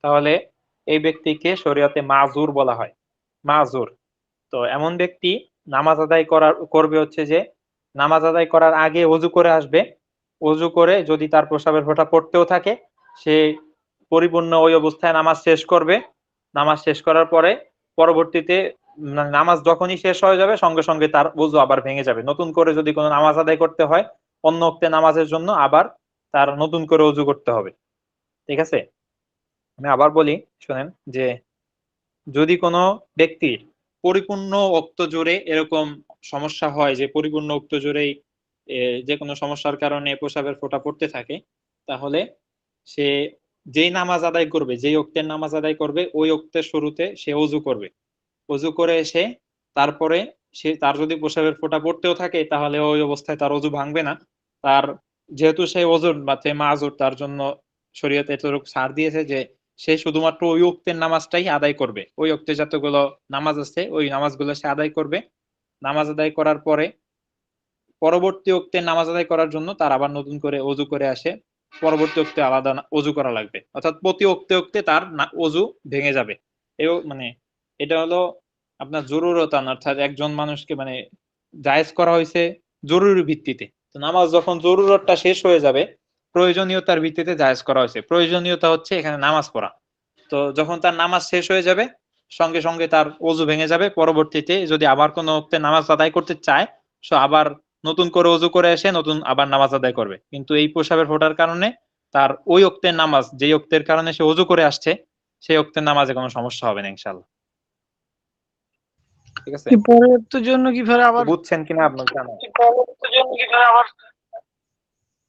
তাহলে এই ব্যক্তিকে শরীয়তে মাজুর বলা হয়, মাজুর। তো এমন ব্যক্তি নামাজ আদায় করবে হচ্ছে যে নামাজ আদায় করার আগে ওযু করে আসবে। ওযু করে যদি তার পেশাবের ফোঁটা পড়তেও থাকে, সে পরিপূর্ণ ওই অবস্থায় নামাজ শেষ করবে। নামাজ শেষ করার পরে পরবর্তীতে নামাজ যখনই শেষ হয়ে যাবে সঙ্গে সঙ্গে তার ওযু আবার ভেঙে যাবে। নতুন করে যদি কোনো নামাজ আদায় করতে হয় অন্য ওক্তে নামাজের জন্য আবার তার নতুন করে ওযু করতে হবে, ঠিক আছে? আমি আবার বলি, শোনেন, যে যদি কোনো ব্যক্তির পরিপূর্ণ ওক্ত জোরে এরকম সমস্যা হয় যে পরিপূর্ণ ওক্ত জোরেই যে কোনো সমস্যার কারণে পেশাবের ফোঁটা পড়তে থাকে, তাহলে সে যেই নামাজ আদায় করবে, যেই ওক্তের নামাজ আদায় করবে, ওই ওক্তের শুরুতে সে ওযু করবে। ওযু করে এসে তারপরে তার যদি পেশাবের ফোঁটা পড়তেও থাকে তাহলে ওই অবস্থায় তার ওযু ভাঙবে না। তার যেহেতু সেই ওযুর বা মাজুর, তার জন্য শরীয়তে এতটুকু ছাড় দিয়েছে যে সে শুধুমাত্র ওই ওক্তের নামাজটাই আদায় করবে। ওই ওক্তে যতগুলো নামাজ আছে ওই নামাজগুলো সে আদায় করবে। নামাজ আদায় করার পরে পরবর্তী ওক্তের নামাজ আদায় করার জন্য তার আবার নতুন করে ওযু করে আসে। পরবর্তী ওক্তে আলাদা ওযু করা লাগবে, অর্থাৎ প্রতি ওক্তে ওক্তে তার ওযু ভেঙে যাবে। মানে এটা হলো আপনার জরুরতান, অর্থাৎ একজন মানুষকে মানে জায়েজ করা হয়েছে জরুরি ভিত্তিতে। তো নামাজ যখন জরুরতটা শেষ হয়ে যাবে প্রয়োজনীয়তার ভিত্তিতে জায়েজ করা হয়েছে। প্রয়োজনীয়তা হচ্ছে এখানে নামাজ পড়া। তো যখন তার নামাজ শেষ হয়ে যাবে সঙ্গে সঙ্গে তার ওযু ভেঙে যাবে। পরবর্তীতে যদি আবার কোনো ওক্তে নামাজ আদায় করতে চায় সে আবার নতুন করে ওযু করে এসে নতুন আবার নামাজ আদায় করবে। কিন্তু এই পেশাবের ফোঁটার কারণে তার ওই ওক্তের নামাজ, যেই ওক্তের কারণে সে ওযু করে আসছে, সেই ওক্তের নামাজে কোনো সমস্যা হবে না ইনশাআল্লাহ, ঠিক আছে? কি পরের তো জন্য কি ফের আবার বুঝছেন কিনা আপনার জানা?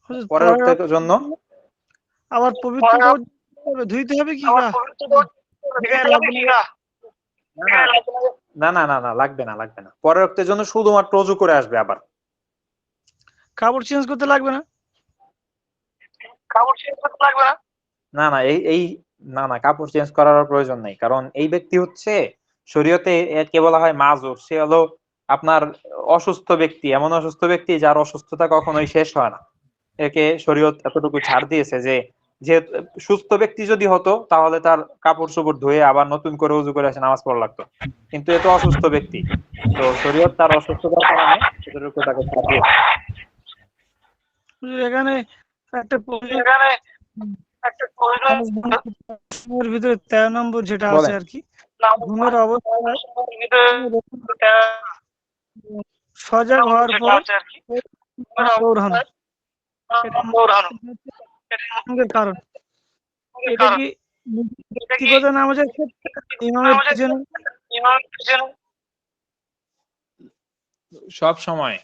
হুজুর পরের পরের ওক্তের জন্য আবার পবিত্র ধুইতে হবে কি গা? গায়ে লাগবে না? না না না না, লাগবে না লাগবে না। পরের রক্তের জন্য শুধুমাত্র অজু করে আসবে আবার। কাপড় চেঞ্জ করতে লাগবে না? না না, এই এই না না, কাপড় চেঞ্জ করার প্রয়োজন নেই, কারণ এই ব্যক্তি হচ্ছে শরীয়তে একে বলা হয় মাজুর। সে হলো আপনার অসুস্থ ব্যক্তি, এমন অসুস্থ ব্যক্তি যার অসুস্থতা কখনোই শেষ হয় না। একে শরীয়ত এতটুকু ছাড় দিয়েছে যে যেহেতু সুস্থ ব্যক্তি যদি হতো তাহলে তার কাপড় চোপড় ধুয়ে আবার নতুন করে উজু করে এসে নামাজ পড়া লাগতো, কিন্তু এ তো অসুস্থ ব্যক্তি, তো শরীয়ত তার অসুস্থতার কারণে এতটুকু তাকে ছাড় দিয়েছে। হুজুর, এখানে একটা প্রশ্ন, ঘুমের ভিতরে 13 নম্বর যেটা আছে বলেন। আর কি, ঘুমের অবস্থায় সজাগ হওয়ার পর দৌড়ানো, এটা কারণ এটা কি ব্যক্তিগত নামাজের ক্ষেত্রে, ইমামের পিছনে? সব সময়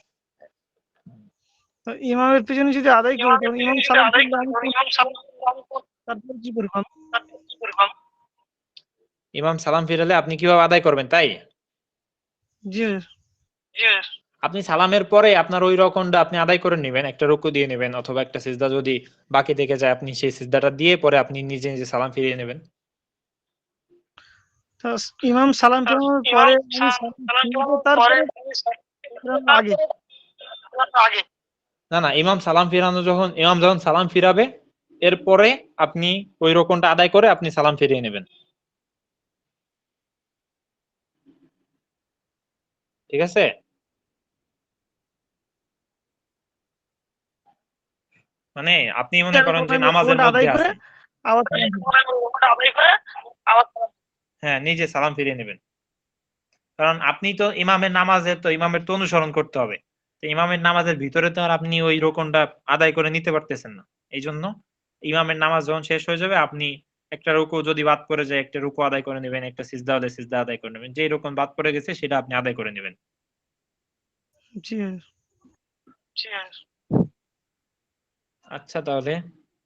তো ইমামের পিছনে যদি আদায় করি তখন ইমাম সালাম ফিরলে আমি তারপর কি করবো? ইমাম সালাম ফিরালে আপনি কিভাবে আদায় করবেন তাই? জি আপনি সালামের পরে আপনার ওই রকমটা আপনি আদায় করে নেবেন, একটা রুকু দিয়ে নেবেন, অথবা একটা সিজদা যদি বাকি থেকে যায় আপনি সেই সিজদাটা দিয়ে পরে আপনি নিজে নিজে সালাম ফিরিয়ে নেবেন। তো ইমাম সালাম ফেরানোর পরে আমি সালাম ফিরবো, তারপরে ফেরানোর আগে? না না, ইমাম যখন সালাম ফিরাবে এরপরে আপনি ওই রকমটা আদায় করে আপনি সালাম ফিরিয়ে নেবেন। ঠিক আছে? মানে আপনি মনে করেন যে নামাজের মধ্যে আদায় করে আছেন, আবার হ্যাঁ নিজে সালাম ফিরিয়ে নেবেন, কারণ আপনি তো ইমামের তো অনুসরণ করতে হবে। তো ইমামের নামাজের ভিতরে তো আর আপনি ওই রকমটা আদায় করে নিতে পারতেছেন না। এই জন্য ইমামের নামাজ যখন শেষ হয়ে যাবে আপনি একটা রুকু যদি বাদ পড়ে যায় একটা রুকু আদায় করে নেবেন, একটা সিজদা হলে সিজদা আদায় করে নেবেন, যে রকম বাদ পড়ে গেছে সেটা আপনি আদায় করে নেবেন। জি আচ্ছা তাহলে